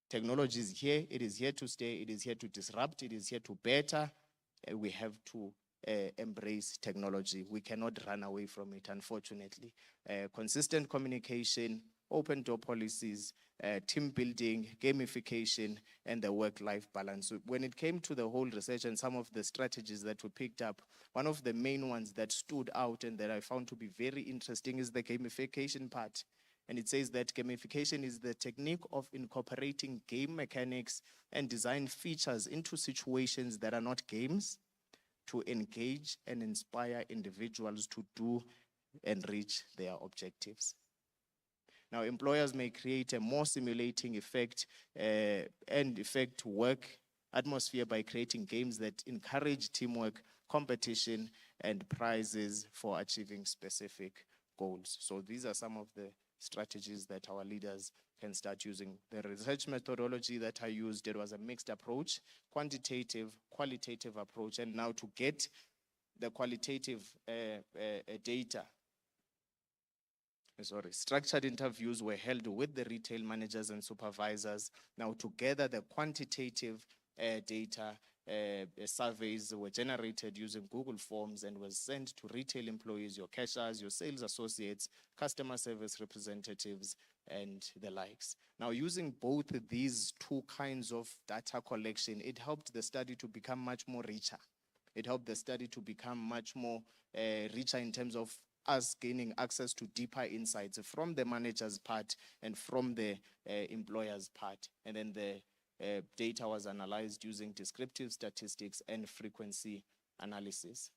Technology is here, it is here to stay, it is here to disrupt, it is here to better. We have to embrace technology. We cannot run away from it, unfortunately. Consistent communication, open door policies, team building, gamification, and the work-life balance. So when it came to the whole research and some of the strategies that we picked up, one of the main ones that stood out and that I found to be very interesting is the gamification part. And it says that gamification is the technique of incorporating game mechanics and design features into situations that are not games to engage and inspire individuals to do and reach their objectives. Now, employers may create a more stimulating effect and effect work atmosphere by creating games that encourage teamwork, competition, and prizes for achieving specific goals. So these are some of the strategies that our leaders can start using. The research methodology that I used, it was a mixed approach, quantitative, qualitative approach, and now to get the qualitative data, structured interviews were held with the retail managers and supervisors. Now together the quantitative data surveys were generated using Google Forms and was sent to retail employees, your cashiers, your sales associates, customer service representatives, and the likes. Now, using both these two kinds of data collection, it helped the study to become much more richer. It helped the study to become much more richer in terms of us gaining access to deeper insights from the manager's part and from the employer's part. And then the data was analyzed using descriptive statistics and frequency analysis.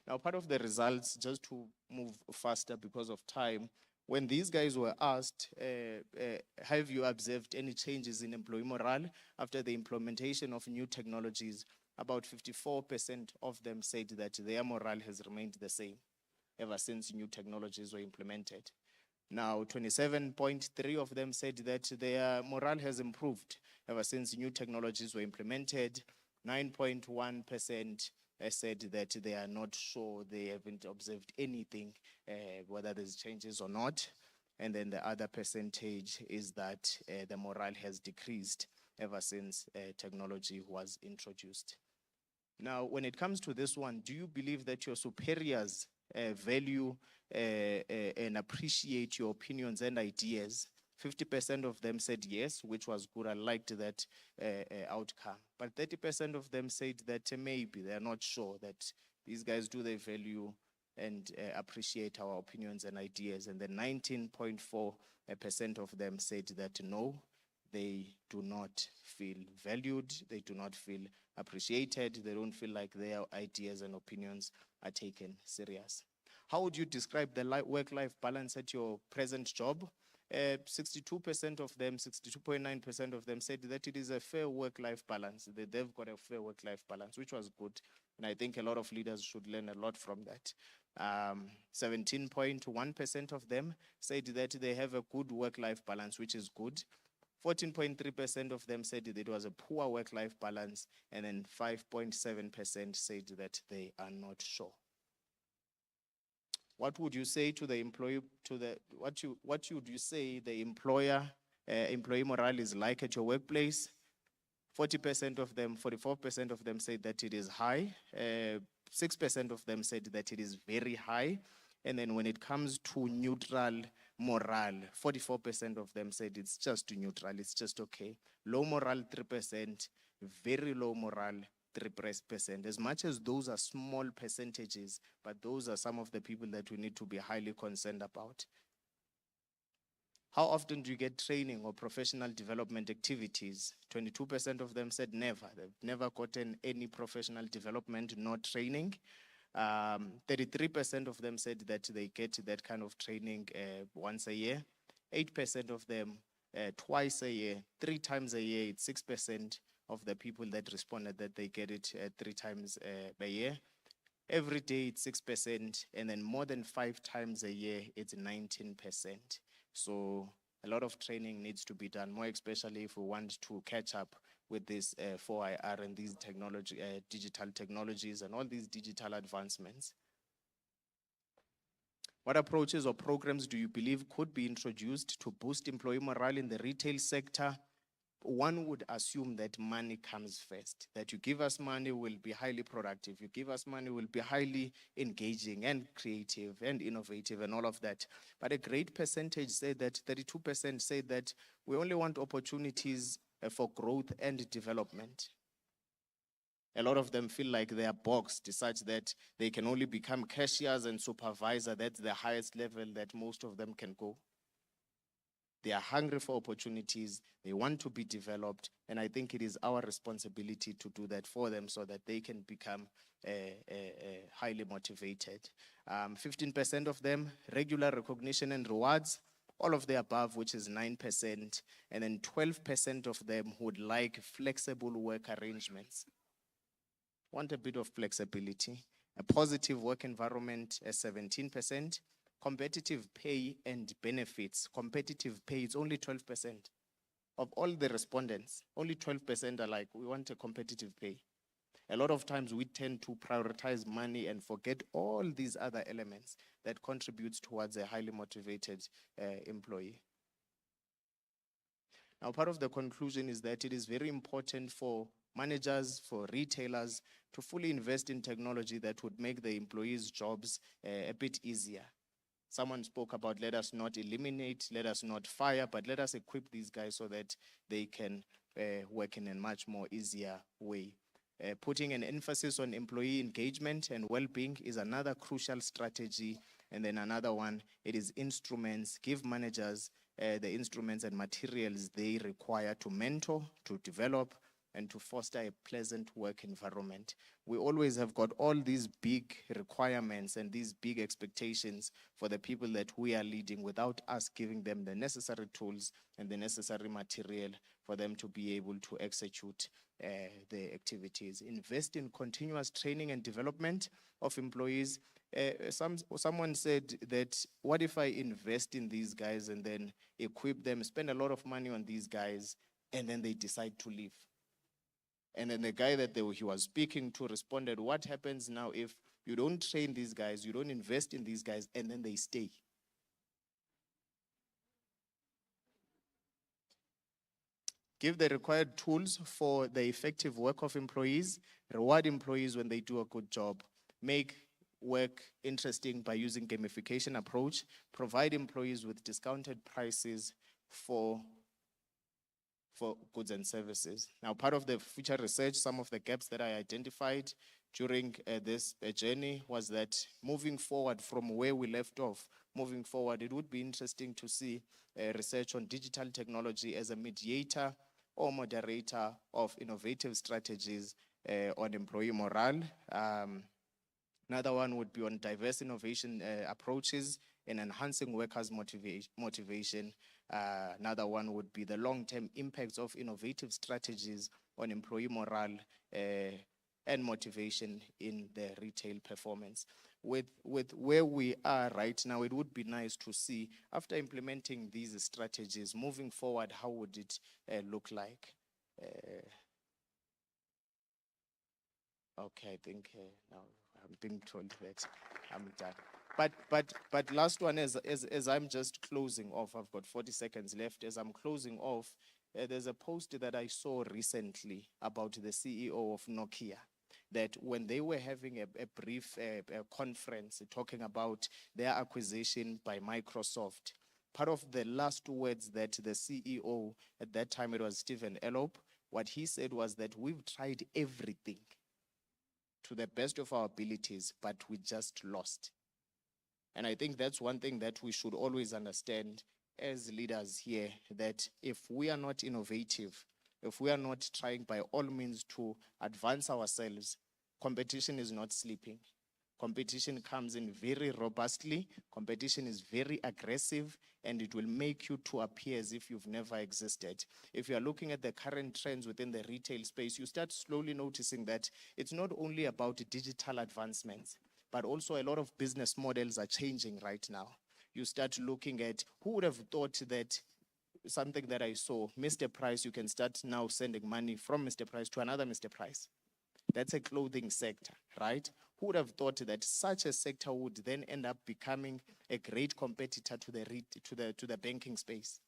Now, part of the results, just to move faster because of time, when these guys were asked, have you observed any changes in employee morale after the implementation of new technologies, about 54% of them said that their morale has remained the same ever since new technologies were implemented. Now, 27.3% of them said that their morale has improved ever since new technologies were implemented. 9.1% said that they are not sure, they haven't observed anything, whether there's changes or not. And then the other percentage is that the morale has decreased ever since technology was introduced. Now, when it comes to this one, do you believe that your superiors value and appreciate your opinions and ideas? 50% of them said yes, which was good. I liked that outcome. But 30% of them said that maybe they're not sure that these guys do they value and appreciate our opinions and ideas. And then 19.4% of them said that no, they do not feel valued, they do not feel appreciated, they don't feel like their ideas and opinions are taken serious. How would you describe the work-life balance at your present job? 62% of them, 62.9% of them said that it is a fair work-life balance, that they've got a fair work-life balance, which was good. And I think a lot of leaders should learn a lot from that. 17.1% of them said that they have a good work-life balance, which is good. 14.3% of them said that it was a poor work-life balance, and then 5.7% said that they are not sure. What would you say to the employee, what would you say the employee morale is like at your workplace? 40% of them, 44% of them said that it is high. 6% of them said that it is very high. And then when it comes to neutral morale, 44% of them said it's just neutral, it's just okay. Low morale, 3%, very low morale, 3%. As much as those are small percentages, but those are some of the people that we need to be highly concerned about. How often do you get training or professional development activities? 22% of them said never. They've never gotten any professional development, nor training. 33% of them said that they get that kind of training once a year. 8% of them twice a year. 3 times a year, it's 6% of the people that responded that they get it 3 times a year. Every day, it's 6%, and then more than 5 times a year, it's 19%. So a lot of training needs to be done, more especially if we want to catch up with this 4IR and these digital technologies and all these digital advancements. What approaches or programs do you believe could be introduced to boost employee morale in the retail sector? One would assume that money comes first, that you give us money, we'll be highly productive. You give us money, we'll be highly engaging and creative and innovative and all of that. But a great percentage say that, 32% say that we only want opportunities for growth and development. A lot of them feel like they are boxed such that they can only become cashiers and supervisor. That's the highest level that most of them can go. They are hungry for opportunities. They want to be developed. And I think it is our responsibility to do that for them so that they can become highly motivated. 15% of them, regular recognition and rewards, all of the above, which is 9%. And then 12% of them would like flexible work arrangements. Want a bit of flexibility. A positive work environment, 17%. Competitive pay and benefits. Competitive pay is only 12%. Of all the respondents, only 12% are like, we want a competitive pay. A lot of times we tend to prioritize money and forget all these other elements that contributes towards a highly motivated employee. Now, part of the conclusion is that it is very important for managers, for retailers to fully invest in technology that would make the employees' jobs a bit easier. Someone spoke about let us not eliminate, let us not fire, but let us equip these guys so that they can work in a much more easier way. Putting an emphasis on employee engagement and well-being is another crucial strategy. And then another one, it is instruments. Give managers the instruments and materials they require to mentor, to develop, and to foster a pleasant work environment. We always have got all these big requirements and these big expectations for the people that we are leading without us giving them the necessary tools and the necessary material for them to be able to execute the activities. Invest in continuous training and development of employees. Someone said that, what if I invest in these guys and then equip them, spend a lot of money on these guys, and then they decide to leave? And then the guy that he was speaking to responded, what happens now if you don't train these guys, you don't invest in these guys, and then they stay? Give the required tools for the effective work of employees, reward employees when they do a good job, make work interesting by using gamification approach, provide employees with discounted prices for goods and services. Now, part of the future research, some of the gaps that I identified during this journey was that moving forward from where we left off, moving forward, it would be interesting to see research on digital technology as a mediator or moderator of innovative strategies on employee morale. Another one would be on diverse innovation approaches in enhancing workers' motivation. Another one would be the long-term impacts of innovative strategies on employee morale and motivation in the retail performance. With where we are right now, it would be nice to see, after implementing these strategies, moving forward, how would it look like? Okay, I think now I'm being told that I'm done. But last one, as I'm just closing off, I've got 40 seconds left. As I'm closing off, there's a post that I saw recently about the CEO of Nokia, that when they were having a brief conference talking about their acquisition by Microsoft, part of the last words that the CEO, at that time it was Stephen Elop, what he said was that we've tried everything. to the best of our abilities, but we just lost. And I think that's one thing that we should always understand as leaders here, that if we are not innovative, if we are not trying by all means to advance ourselves, competition is not sleeping. Competition comes in very robustly, competition is very aggressive, and it will make you to appear as if you've never existed. If you are looking at the current trends within the retail space, you start slowly noticing that it's not only about digital advancements, but also a lot of business models are changing right now. You start looking at, who would have thought that something that I saw, Mr. Price, you can start now sending money from Mr. Price to another Mr. Price. That's a clothing sector, right? Who would have thought that such a sector would then end up becoming a great competitor to the banking space?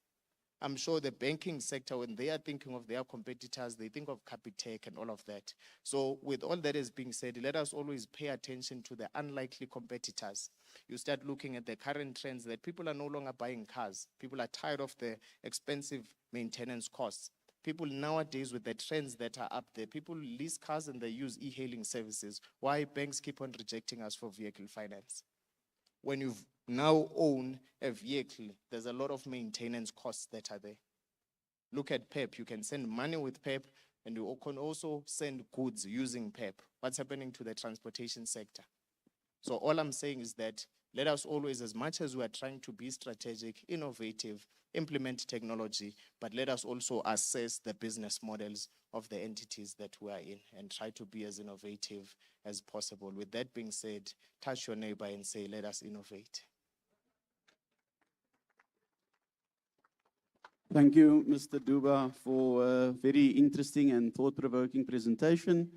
I'm sure the banking sector, when they are thinking of their competitors, they think of Capitec and all of that. So with all that is being said, let us always pay attention to the unlikely competitors. You start looking at the current trends that people are no longer buying cars. People are tired of the expensive maintenance costs. People nowadays, with the trends that are up there, people lease cars and they use e-hailing services. Why banks keep on rejecting us for vehicle finance? When you now own a vehicle, there's a lot of maintenance costs that are there. Look at PEP. You can send money with PEP, and you can also send goods using PEP. What's happening to the transportation sector? So all I'm saying is that let us always, as much as we are trying to be strategic, innovative, implement technology, but let us also assess the business models of the entities that we are in and try to be as innovative as possible. With that being said, touch your neighbor and say, let us innovate. Thank you, Mr. Duba, for a very interesting and thought-provoking presentation.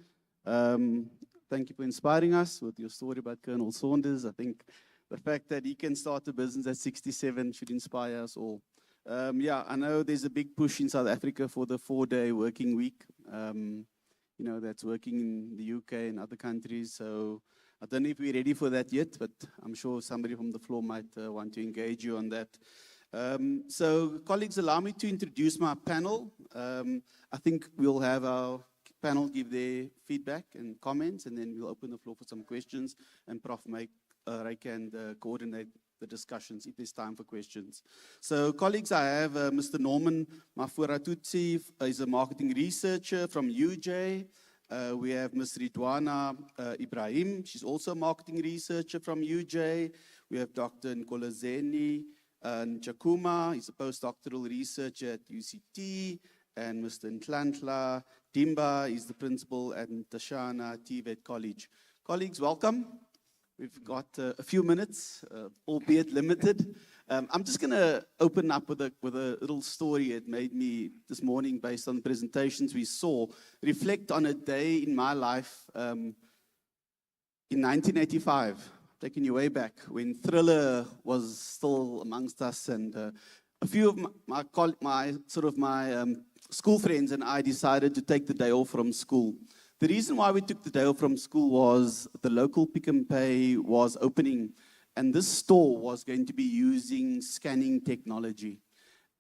Thank you for inspiring us with your story about Colonel Saunders. I think the fact that he can start a business at 67 should inspire us all. Yeah, I know there's a big push in South Africa for the 4-day working week. You know, that's working in the UK and other countries. So I don't know if we're ready for that yet, but I'm sure somebody from the floor might want to engage you on that. So colleagues, allow me to introduce my panel. I think we'll have our panel give their feedback and comments, and then we'll open the floor for some questions, and Prof. Ray can coordinate the discussions if there's time for questions. So colleagues, I have Mr. Norman Mafuratutsi, is a marketing researcher from UJ. We have Ms. Ridwana Ibrahim, she's also a marketing researcher from UJ. We have Dr. Nkolazeni Nchakuma, he's a postdoctoral researcher at UCT, and Mr. Ntlantla Dimba is the principal at Tashana TVET College. Colleagues, welcome. We've got a few minutes, albeit limited. I'm just going to open up with a little story it made me this morning based on the presentations we saw. Reflect on a day in my life in 1985, taking you way back when Thriller was still amongst us, and a few of my school friends and I decided to take the day off from school. The reason why we took the day off from school was the local Pick n Pay was opening, and this store was going to be using scanning technology.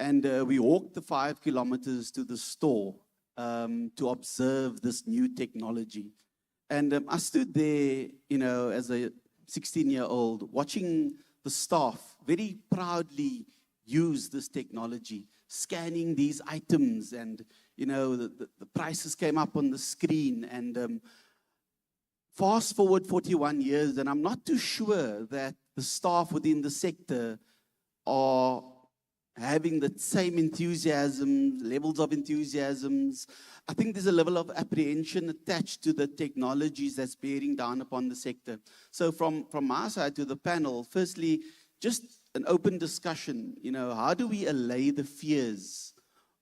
And we walked the 5 kilometers to the store to observe this new technology. And I stood there, you know, as a 16-year-old, watching the staff very proudly use this technology, scanning these items, and you know, the prices came up on the screen. And fast forward 41 years, and I'm not too sure that the staff within the sector are having the same enthusiasm, levels of enthusiasms. I think there's a level of apprehension attached to the technologies that's bearing down upon the sector. So from my side to the panel, firstly, just an open discussion, you know, how do we allay the fears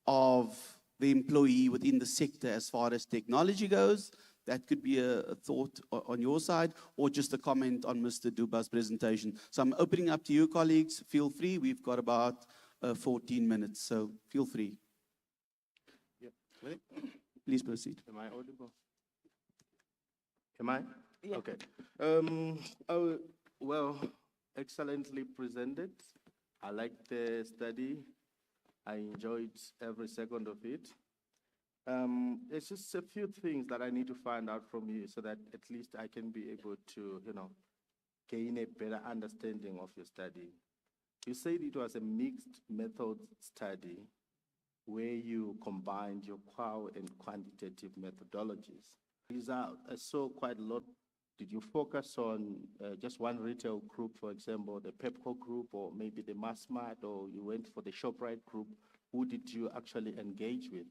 of the employee within the sector as far as technology goes? That could be a thought on your side, or just a comment on Mr. Duba's presentation. So I'm opening up to you, colleagues. Feel free. We've got about 14 minutes, so feel free. Yep. Ready? Please proceed. Am I audible? Am I? Yeah. Okay. Well, excellently presented. I liked the study. I enjoyed every second of it. It's just a few things that I need to find out from you so that at least I can be able to, gain a better understanding of your study. You said it was a mixed method study where you combined your qual and quantitative methodologies. Result, I saw quite a lot. Did you focus on just one retail group, for example, the Pepco group, or maybe the Massmart, or you went for the ShopRite group? Who did you actually engage with?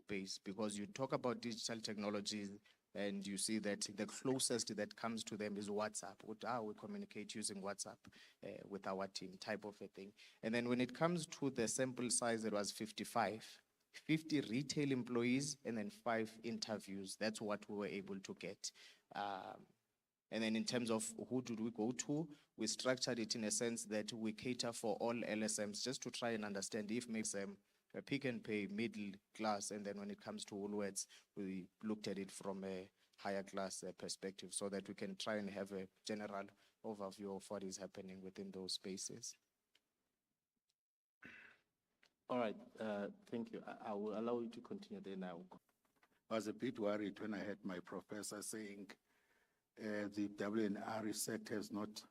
Base, because you talk about digital technologies and you see that the closest that comes to them is WhatsApp. We communicate using WhatsApp with our team, type of a thing. And then when it comes to the sample size, it was 55. 50 retail employees and then 5 interviews. That's what we were able to get. And then in terms of who did we go to, we structured it in a sense that we cater for all LSMs just to try and understand if makes them a Pick and Pay, middle class, and then when it comes to Woolworths, we looked at it from a higher class perspective so that we can try and have a general overview of what is happening within those spaces. All right, thank you. I will allow you to continue then now. I was a bit worried when I heard my professor saying the WNR Wrseta has not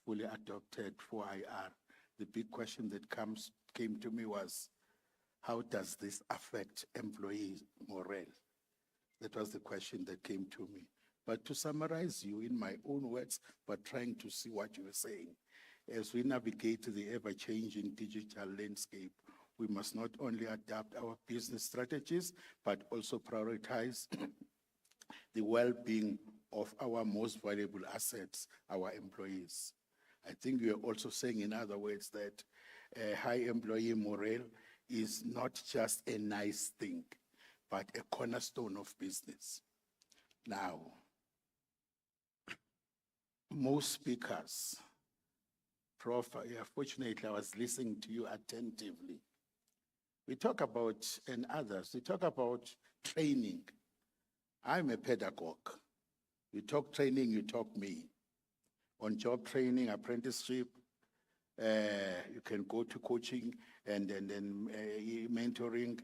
fully adopted 4IR. The big question that came to me was, how does this affect employee morale? That was the question that came to me. But to summarize you in my own words, but trying to see what you were saying, as we navigate the ever-changing digital landscape, we must not only adapt our business strategies, but also prioritize the well-being of our most valuable assets, our employees. I think we are also saying, in other words, that high employee morale is not just a nice thing, but a cornerstone of business. Now, most speakers, Prof, fortunately, I was listening to you attentively. We talk about, and others, we talk about training. I'm a pedagogue. You talk training, you talk me. On-job training, apprenticeship, you can go to coaching and then mentoring,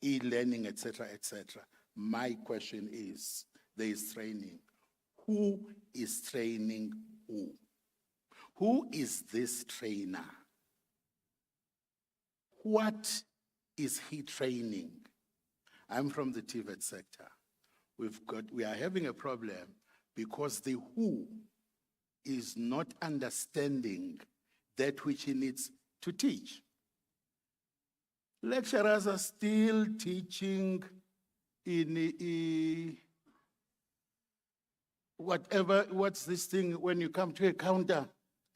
e-learning, etc., etc. My question is, there is training. Who is training who? Who is this trainer? What is he training? I'm from the TVET sector. We are having a problem because the who is not understanding that which he needs to teach. Lecturers are still teaching in what's this thing when you come to a counter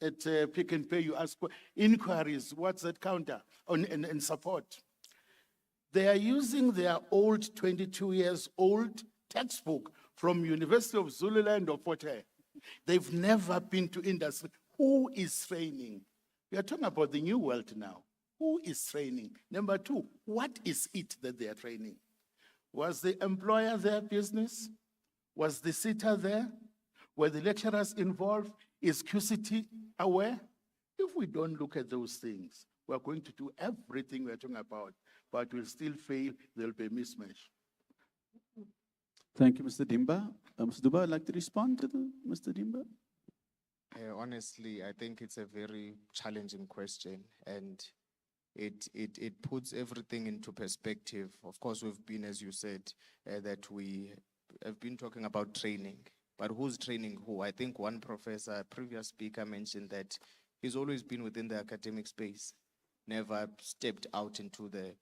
at Pick and Pay, you ask for inquiries, what's that counter, and support. They are using their old 22 years old textbook from University of Zululand or Port Hare. They've never been to industry. Who is training? We are talking about the new world now. Who is training? Number two, what is it that they are training? Was the employer their business? Was the sitter there? Were the lecturers involved? Is QCT aware? If we don't look at those things, we're going to do everything we're talking about, but we'll still fail. There'll be a mismatch. Thank you, Mr. Dimba. Mr. Duba, I'd like to respond to Mr. Dimba. Honestly, I think it's a very challenging question, and it puts everything into perspective. Of course, we've been, as you said, that we have been talking about training, but who's training who? I think one professor, a previous speaker, mentioned that he's always been within the academic space, never stepped out into the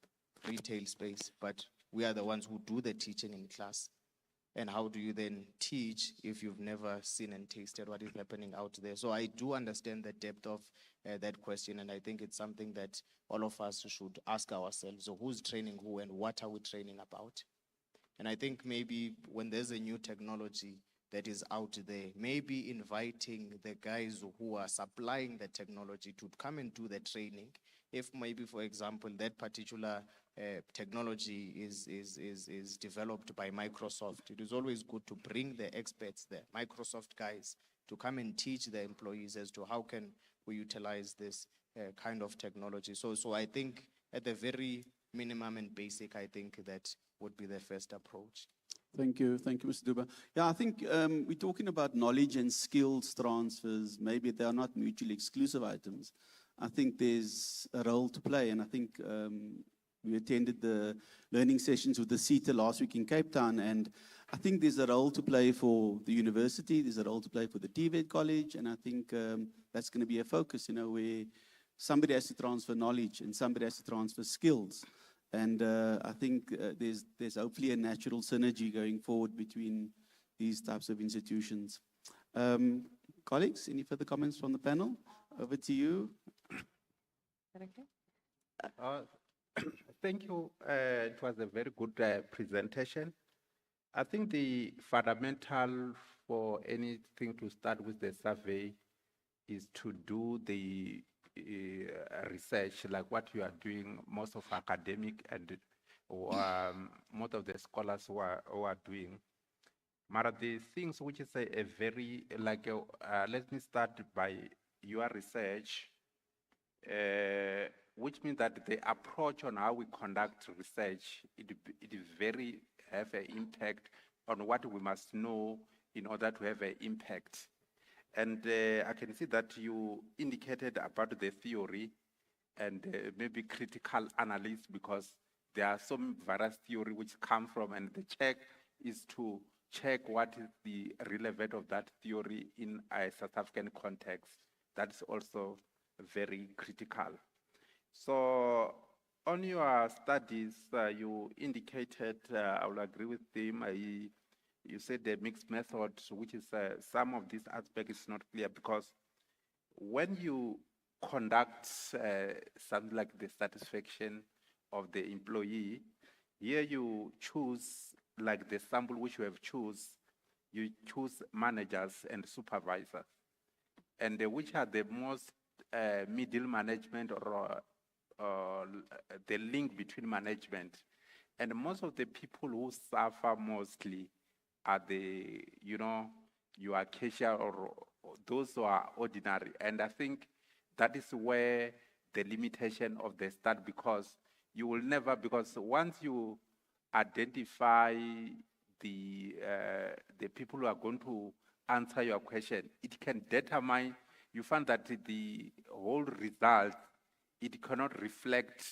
retail space, but we are the ones who do the teaching in class. And how do you then teach if you've never seen and tasted what is happening out there? So I do understand the depth of that question, and I think it's something that all of us should ask ourselves. So who's training who, and what are we training about? And I think maybe when there's a new technology that is out there, maybe inviting the guys who are supplying the technology to come and do the training. If maybe, for example, that particular technology is developed by Microsoft, it is always good to bring the experts, the Microsoft guys, to come and teach the employees as to how can we utilize this kind of technology. So I think at the very minimum and basic, I think that would be the first approach. Thank you, Mr. Duba. Yeah, I think we're talking about knowledge and skills transfers. Maybe they are not mutually exclusive items. I think there's a role to play, and I think we attended the learning sessions with the Wrseta last week in Cape Town, and I think there's a role to play for the university, there's a role to play for the TVET college, and I think that's going to be a focus, where somebody has to transfer knowledge and somebody has to transfer skills. And I think there's hopefully a natural synergy going forward between these types of institutions. Colleagues, any further comments from the panel? Over to you. Thank you. It was a very good presentation. I think the fundamental for anything to start with the survey is to do the research, like what you are doing, most of academic and most of the scholars who are doing. But the things which is a very, let me start by your research, which means that the approach on how we conduct research, it very have an impact on what we must know in order to have an impact. And I can see that you indicated about the theory and maybe critical analysis, because there are some various theory which come from, and the check is to check what is the relevance of that theory in a South African context. That's also very critical. So on your studies, you indicated, I will agree with them, you said the mixed method, which is some of this aspect is not clear, because when you conduct something like the satisfaction of the employee, here you choose, like the sample which you have choose, you choose managers and supervisors, and which are the most middle management or the link between management. And most of the people who suffer mostly are the, your cashier or those who are ordinary. And I think that is where the limitation of the start, because you will never, because once you identify the people who are going to answer your question, it can determine, you find that the whole result, it cannot reflect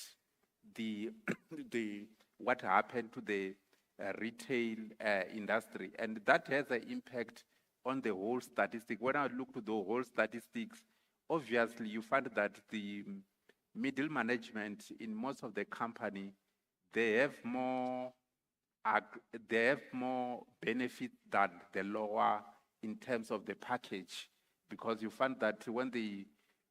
the what happened to the retail industry, and that has an impact on the whole statistic. When I look to the whole statistics, obviously you find that the middle management in most of the company, they have more benefit than the lower in terms of the package, because you find that when the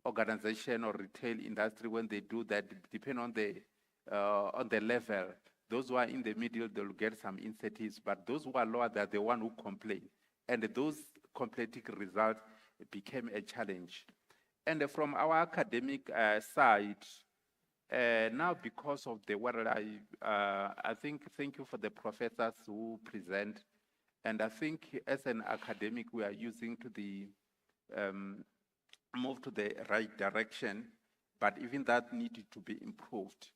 organization or retail industry, when they do that, depend on the level, those who are in the middle, they'll get some incentives, but those who are lower, they're the one who complain. And those complete results became a challenge. And from our academic side, now because of the world, I think, thank you for the professors who present. And I think as an academic, we are using to the, move to the right direction, but even that needed to be improved.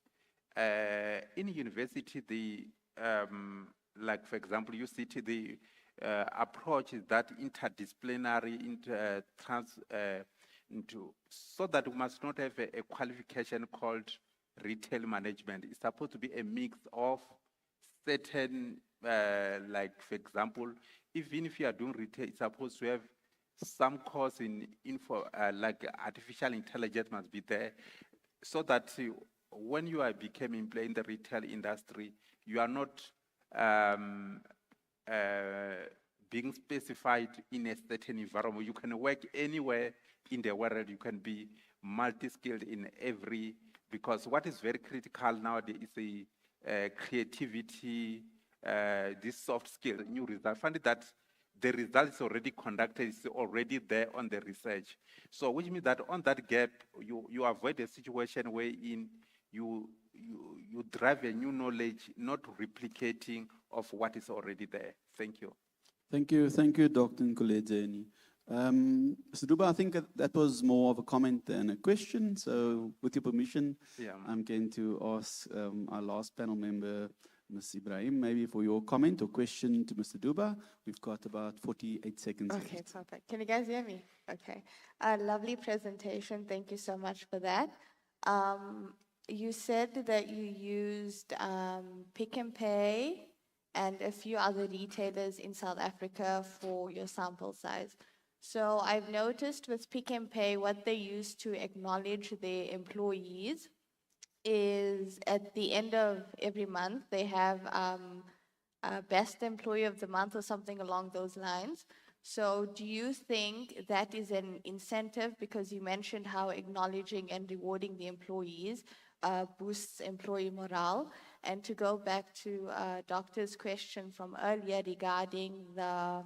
In university, the like for example, you see the approach is that interdisciplinary, so that we must not have a qualification called retail management. It's supposed to be a mix of certain, like for example, even if you are doing retail, it's supposed to have some course in like artificial intelligence must be there, so that when you are becoming employed in the retail industry, you are not being specified in a certain environment. You can work anywhere in the world. You can be multi-skilled in every, because what is very critical nowadays is the creativity, this soft skill, new result. I find that the result is already conducted, is already there on the research. So which means that on that gap, you avoid a situation wherein you drive a new knowledge, not replicating of what is already there. Thank you. Thank you, Dr. Nkuledzeni. Mr. Duba, I think that was more of a comment than a question. So with your permission, Yeah. I'm going to ask our last panel member, Ms. Ibrahim, maybe for your comment or question to Mr. Duba. We've got about 48 seconds Okay, left. perfect. Can you guys hear me? Okay. Lovely presentation. Thank you so much for that. You said that you used Pick n Pay and a few other retailers in South Africa for your sample size. So I've noticed with Pick n Pay, what they use to acknowledge their employees is at the end of every month, they have best employee of the month or something along those lines. So do you think that is an incentive, because you mentioned how acknowledging and rewarding the employees boosts employee morale? And to go back to Doctor's question from earlier regarding the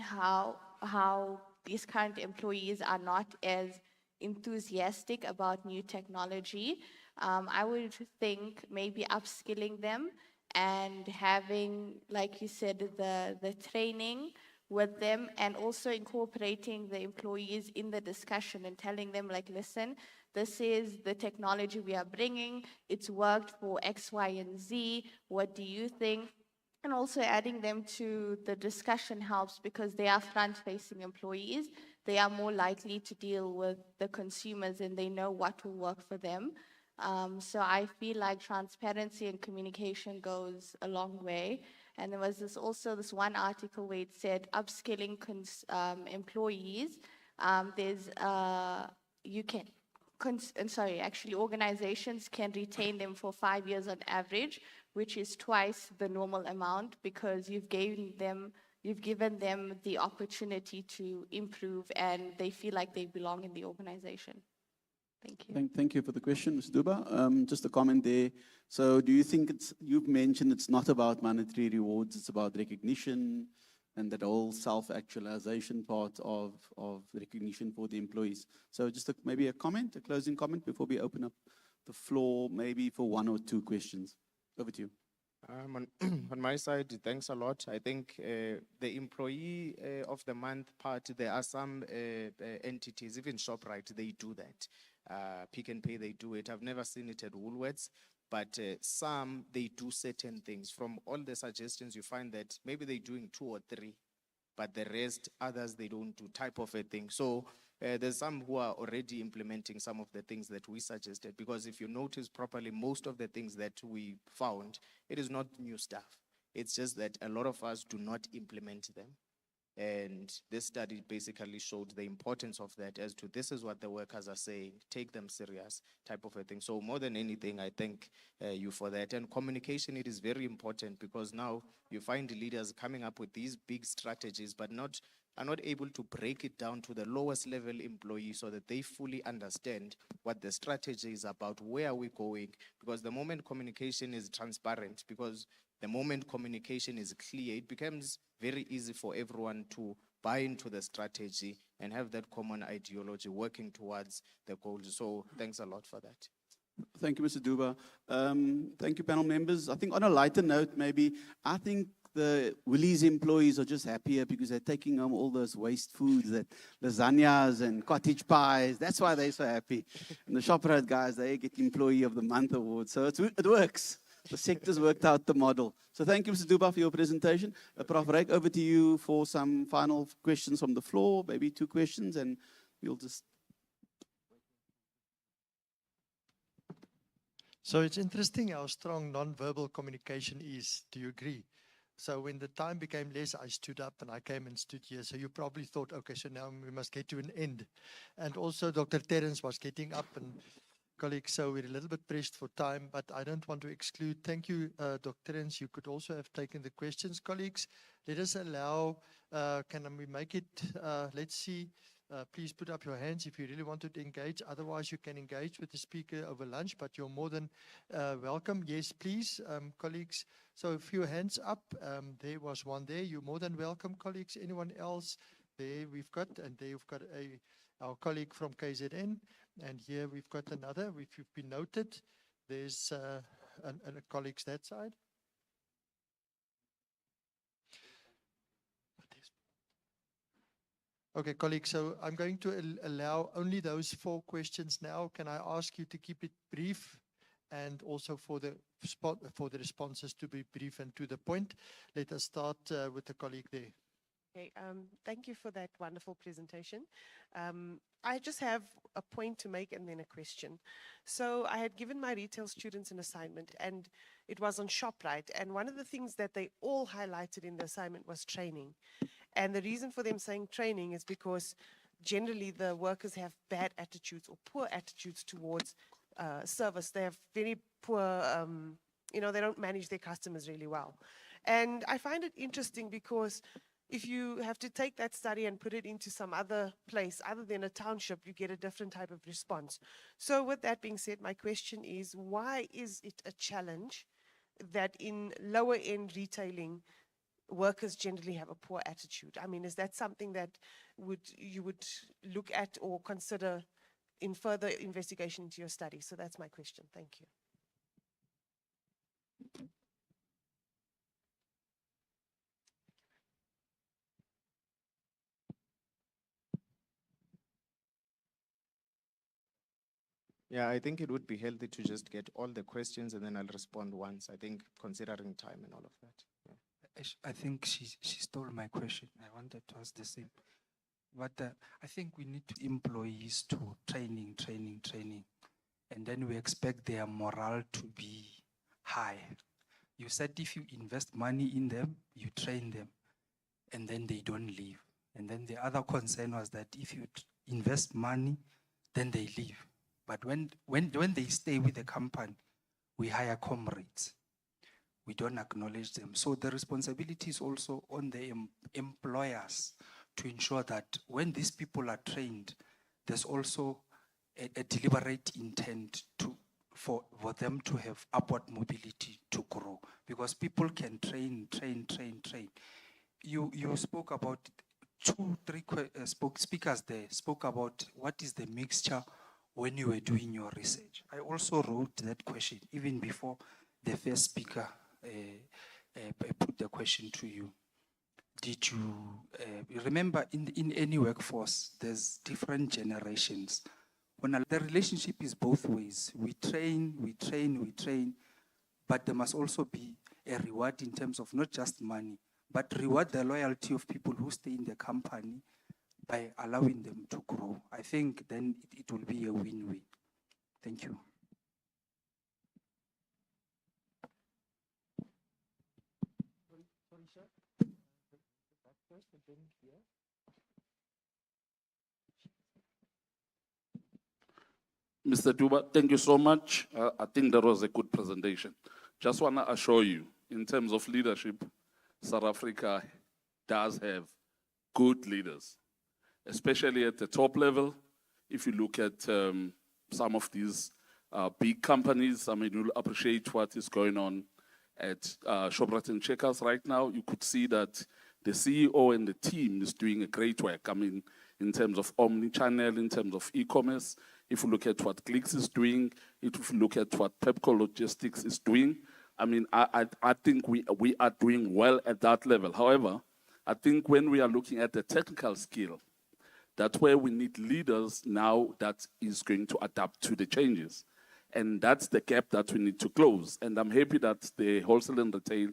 how these current employees are not as enthusiastic about new technology, I would think maybe upskilling them and having, like you said, the training with them, and also incorporating the employees in the discussion and telling them, like, listen, this is the technology we are bringing. It's worked for X, Y, and Z. What do you think? And also adding them to the discussion helps, because they are front-facing employees. They are more likely to deal with the consumers and they know what will work for them. So I feel like transparency and communication goes a long way. And there was also this one article where it said upskilling employees. Actually organizations can retain them for 5 years on average, which is twice the normal amount, because you've given them the opportunity to improve and they feel like they belong in the organization. Thank you. Thank you for the question, Ms. Duba. Just a comment there. So do you think you've mentioned it's not about monetary rewards, it's about recognition and that whole self-actualization part of recognition for the employees. So just maybe a closing comment before we open up the floor, maybe for one or two questions. Over to you. On my side, thanks a lot. I think the employee of the month part, there are some entities, even ShopRite, they do that. Pick n Pay, they do it. I've never seen it at Woolworths, but some, they do certain things. From all the suggestions, you find that maybe they're doing 2 or 3, but the rest, others, they don't do, type of a thing. So there's some who are already implementing some of the things that we suggested, because if you notice properly, most of the things that we found, it is not new stuff. It's just that a lot of us do not implement them. And this study basically showed the importance of that, as to this is what the workers are saying, take them serious, type of a thing. So more than anything, I thank you for that. And communication, it is very important, because now you find leaders coming up with these big strategies, but are not able to break it down to the lowest level employee so that they fully understand what the strategy is about, where are we going. Because the moment communication is transparent, because the moment communication is clear, it becomes very easy for everyone to buy into the strategy and have that common ideology working towards the goals. So thanks a lot for that. Thank you, Mr. Duba. Thank you, panel members. I think on a lighter note, maybe, I think the Woolies employees are just happier because they're taking home all those waste foods, that lasagnas and cottage pies. That's why they're so happy. And the ShopRite guys, they get Employee of the Month award. So it works. The sector's worked out the model. So thank you, Mr. Duba, for your presentation. Prof. Ryk, over to you for some final questions from the floor, maybe 2 questions, and we'll just... So it's interesting how strong non-verbal communication is. Do you agree? So when the time became less, I stood up and I came and stood here. So you probably thought, okay, so now we must get to an end. And also Dr. Terence was getting up, and colleagues, so we're a little bit pressed for time, but I don't want to exclude. Thank you, Dr. Terence. You could also have taken the questions, colleagues. Let us allow, can we make it, let's see, please put up your hands if you really want to engage. Otherwise, you can engage with the speaker over lunch, but you're more than welcome. Yes, please, colleagues. So a few hands up. There was one there. You're more than welcome, colleagues. Anyone else? There we've got, and there you've got our colleague from KZN. And here we've got another. If you've been noted, there's a colleagues that side. Okay, colleagues, so I'm going to allow only those 4 questions now. Can I ask you to keep it brief and also for the responses to be brief and to the point? Let us start with the colleague there. Okay, thank you for that wonderful presentation. I just have a point to make and then a question. So I had given my retail students an assignment and it was on ShopRite. And one of the things that they all highlighted in the assignment was training. And the reason for them saying training is because generally the workers have bad attitudes or poor attitudes towards service. They have very poor, they don't manage their customers really well. And I find it interesting because if you have to take that study and put it into some other place other than a township, you get a different type of response. So with that being said, my question is, why is it a challenge that in lower end retailing, workers generally have a poor attitude? I mean, is that something that you would look at or consider in further investigation into your study? So that's my question. Thank you. Yeah, I think it would be healthy to just get all the questions and then I'll respond once. I think considering time and all of that. Yeah. I think she stole my question. I wanted to ask the same. But I think we need to employees to training. And then we expect their morale to be high. You said if you invest money in them, you train them, and then they don't leave. And then the other concern was that if you invest money, then they leave. But when they stay with the company, we hire comrades. We don't acknowledge them. So the responsibility is also on the employers to ensure that when these people are trained, there's also a deliberate intent for them to have upward mobility to grow. Because people can train. You spoke about 2-3 speakers there spoke about what is the mixture when you were doing your research. I also wrote that question even before the first speaker put the question to you. Did you remember in any workforce, there's different generations. The relationship is both ways. We train, but there must also be a reward in terms of not just money, but reward the loyalty of people who stay in the company by allowing them to grow. I think then it will be a win-win. Thank you. Mr. Duba, thank you so much. I think that was a good presentation. Just want to assure you, in terms of leadership, South Africa does have good leaders, especially at the top level. If you look at some of these big companies, I mean, you'll appreciate what is going on at Shoprite and Checkers right now. You could see that the CEO and the team is doing a great work. I mean, in terms of omni-channel, in terms of e-commerce, if you look at what Clicks is doing, if you look at what Pepco Logistics is doing, I mean, I think we are doing well at that level. However, I think when we are looking at the technical skill, that's where we need leaders now that is going to adapt to the changes. And that's the gap that we need to close. And I'm happy that the wholesale and retail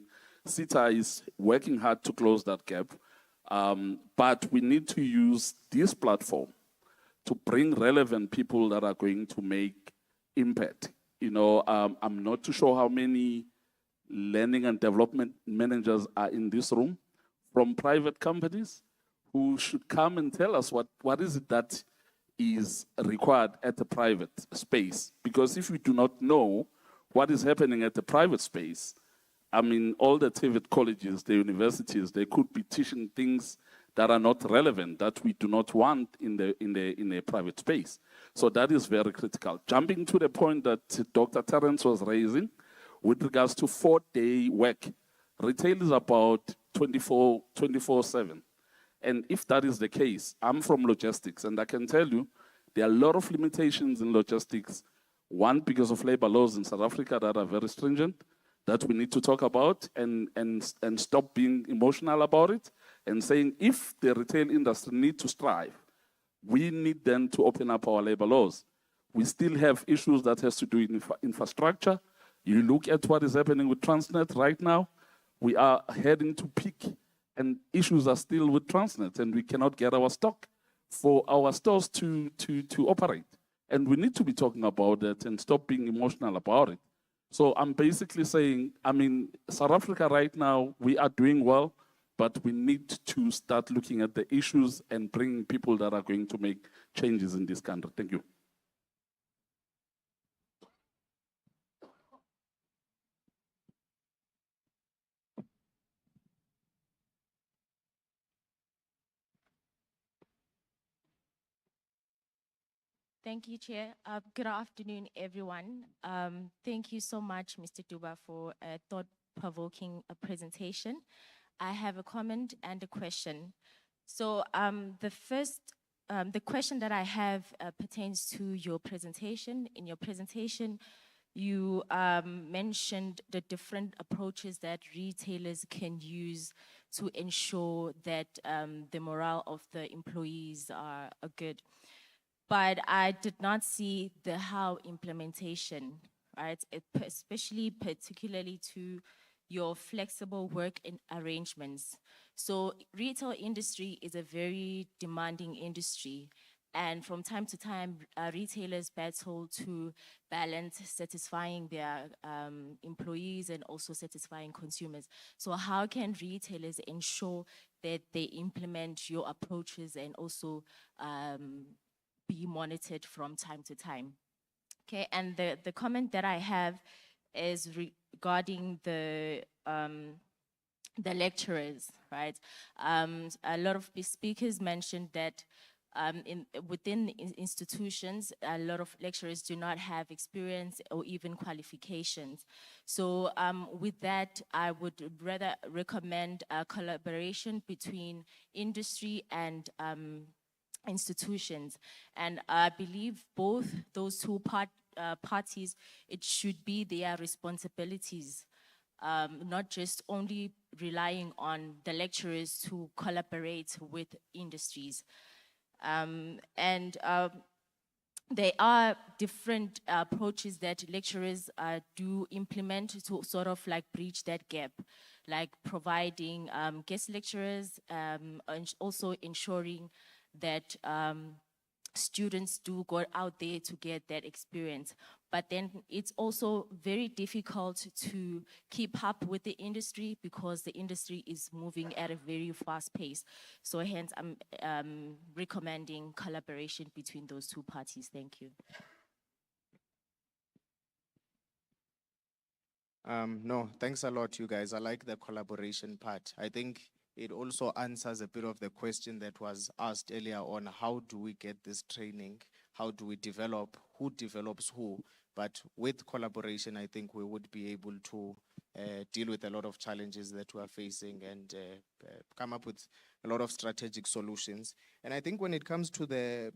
Wrseta is working hard to close that gap. But we need to use this platform to bring relevant people that are going to make impact. You know, I'm not too sure how many learning and development managers are in this room from private companies who should come and tell us what is it that is required at the private space. Because if we do not know what is happening at the private space, I mean, all the TVET colleges, the universities, they could be teaching things that are not relevant, that we do not want in the private space. So that is very critical. Jumping to the point that Dr. Terence was raising, with regards to 4-day work, retail is about 24/7. And if that is the case, I'm from logistics, and I can tell you there are a lot of limitations in logistics. One, because of labor laws in South Africa that are very stringent, that we need to talk about and stop being emotional about it. and saying if the retail industry need to strive, we need then to open up our labor laws. We still have issues that has to do with infrastructure. You look at what is happening with Transnet right now. We are heading to peak, and issues are still with Transnet, and we cannot get our stock for our stores to operate. And we need to be talking about that and stop being emotional about it. So I'm basically saying, I mean, South Africa right now, we are doing well, but we need to start looking at the issues and bringing people that are going to make changes in this country. Thank you. Thank you, Chair. Good afternoon, everyone. Thank you so much, Mr. Duba, for a thought-provoking presentation. I have a comment and a question. So the question that I have pertains to your presentation. In your presentation, you mentioned the different approaches that retailers can use to ensure that the morale of the employees are good. But I did not see the how implementation, right? Particularly to your flexible work arrangements. So retail industry is a very demanding industry. And from time to time, retailers battle to balance satisfying their employees and also satisfying consumers. So how can retailers ensure that they implement your approaches and also be monitored from time to time? Okay, and the comment that I have is regarding the lecturers, right? A lot of speakers mentioned that within institutions, a lot of lecturers do not have experience or even qualifications. So with that, I would rather recommend a collaboration between industry and institutions. And I believe both those two parties, it should be their responsibilities, not just only relying on the lecturers to collaborate with industries. There are different approaches that lecturers do implement to sort of like bridge that gap, like providing guest lecturers, and also ensuring that students do go out there to get that experience. But then it's also very difficult to keep up with the industry because the industry is moving at a very fast pace. So hence I'm recommending collaboration between those two parties. Thank you. No, thanks a lot, you guys. I like the collaboration part. I think it also answers a bit of the question that was asked earlier on, how do we get this training? How do we develop? Who develops who? But with collaboration, I think we would be able to deal with a lot of challenges that we are facing and come up with a lot of strategic solutions. And I think when it comes to the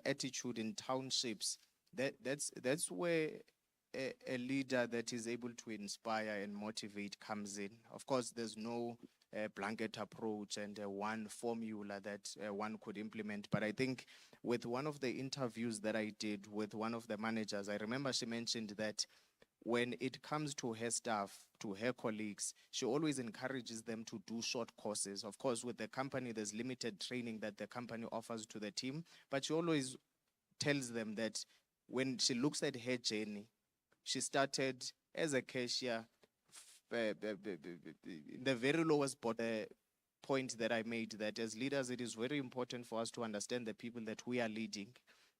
attitude in townships, that's where a leader that is able to inspire and motivate comes in. Of course, there's no blanket approach and one formula that one could implement. But I think with one of the interviews that I did with one of the managers, I remember she mentioned that when it comes to her staff, to her colleagues, she always encourages them to do short courses. Of course, with the company, there's limited training that the company offers to the team, but she always tells them that when she looks at her journey, she started as a cashier, the very lowest point that I made, that as leaders, it is very important for us to understand the people that we are leading.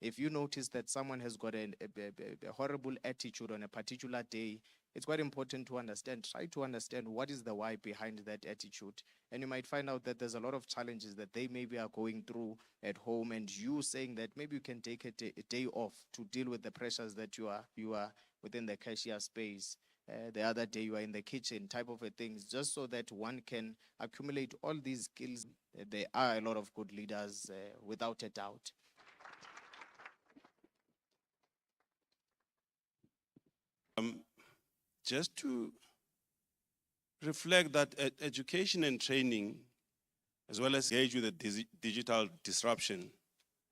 If you notice that someone has got a horrible attitude on a particular day, it's quite important to understand, try to understand what is the why behind that attitude. And you might find out that there's a lot of challenges that they maybe are going through at home, and you saying that maybe you can take a day off to deal with the pressures that you are within the cashier space. The other day you are in the kitchen, type of a things, just so that one can accumulate all these skills. There are a lot of good leaders, without a doubt. Just to reflect that education and training as well as engage with the digital disruption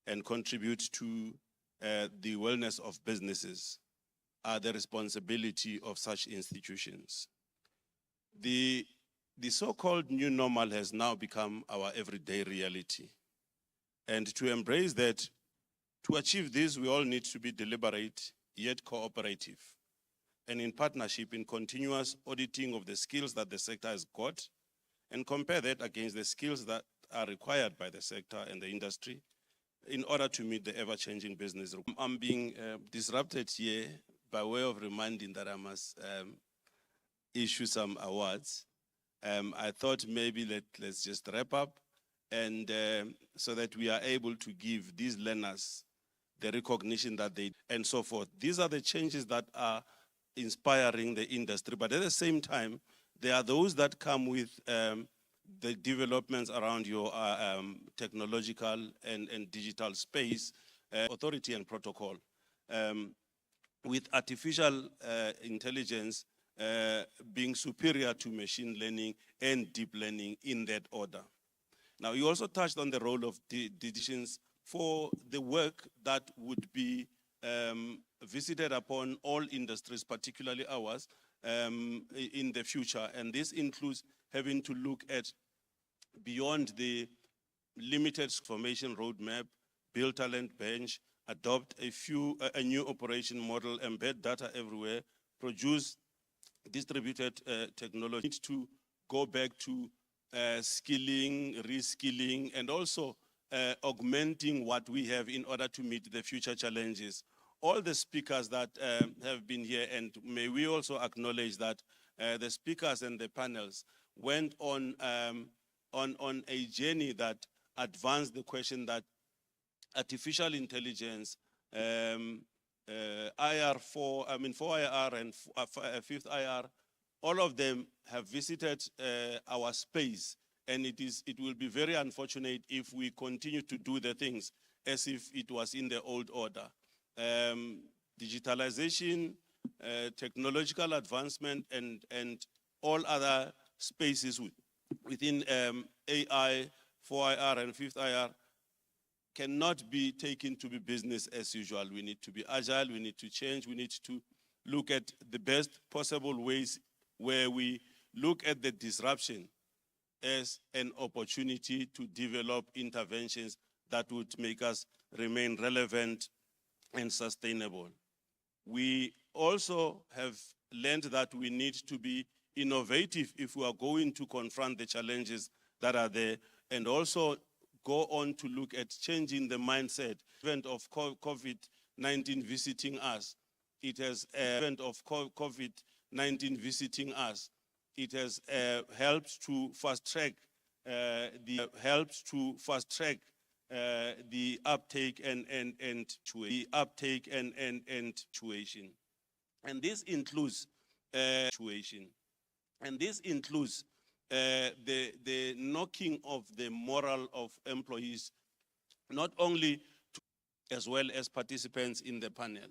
and contribute to the wellness of businesses are the responsibility of such institutions. The so-called new normal has now become our everyday reality. And to embrace that, to achieve this, we all need to be deliberate, yet cooperative, and in partnership in continuous auditing of the skills that the sector has got, and compare that against the skills that are required by the sector and the industry in order to meet the ever-changing business. I'm being disrupted here by way of reminding that I must issue some awards. I thought maybe let's just wrap up, and so that we are able to give these learners the recognition that they, and so forth. These are the changes that are inspiring the industry, but at the same time, there are those that come with the developments around your technological and digital space, authority and protocol. With artificial intelligence being superior to machine learning and deep learning in that order. Now, you also touched on the role of decisions for the work that would be visited upon all industries, particularly ours, in the future. And this includes having to look at beyond the limited formation roadmap, build talent bench, adopt a new operation model, embed data everywhere, produce distributed technology, to go back to skilling, reskilling, and also augmenting what we have in order to meet the future challenges. All the speakers that have been here, and may we also acknowledge that the speakers and the panels went on a journey that advanced the question that artificial intelligence, IR4, 4IR and 5th IR, all of them have visited our space, and it will be very unfortunate if we continue to do the things as if it was in the old order. Digitalization, technological advancement, and all other spaces within AI, 4IR and 5th IR cannot be taken to be business as usual. We need to be agile, we need to change, we need to look at the best possible ways where we look at the disruption as an opportunity to develop interventions that would make us remain relevant and sustainable. We also have learned that we need to be innovative if we are going to confront the challenges that are there, and also go on to look at changing the mindset. Event of COVID-19 visiting us, it has event of COVID-19 visiting us. It has helped to fast track the uptake and tuition. And this includes tuition. And this includes the knocking of the morale of employees, not only as well as participants in the panel.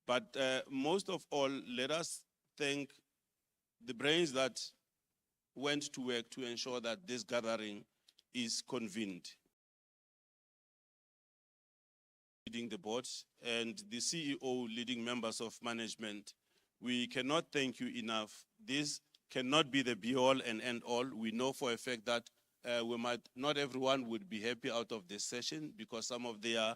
But most of all, let us thank the brains that went to work to ensure that this gathering is convened. Leading the board and the CEO leading members of management, we cannot thank you enough. This cannot be the be-all and end-all. We know for a fact that not everyone would be happy out of this session because some of their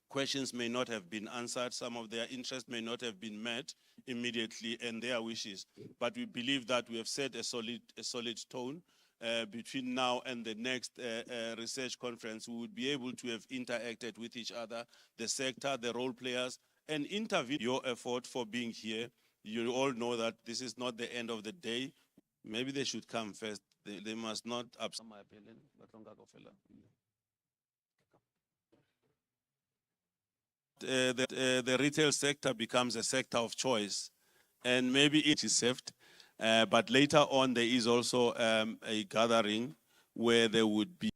questions may not have been answered, some of their interests may not have been met immediately, and their wishes. But we believe that we have set a solid tone between now and the next research conference. We would be able to have interacted with each other, the sector, the role players, and intervene. Your effort for being here. You all know that this is not the end of the day. Maybe they should come first. They must not absent. The retail sector becomes a sector of choice, and maybe it is saved. But later on, there is also a gathering where there would be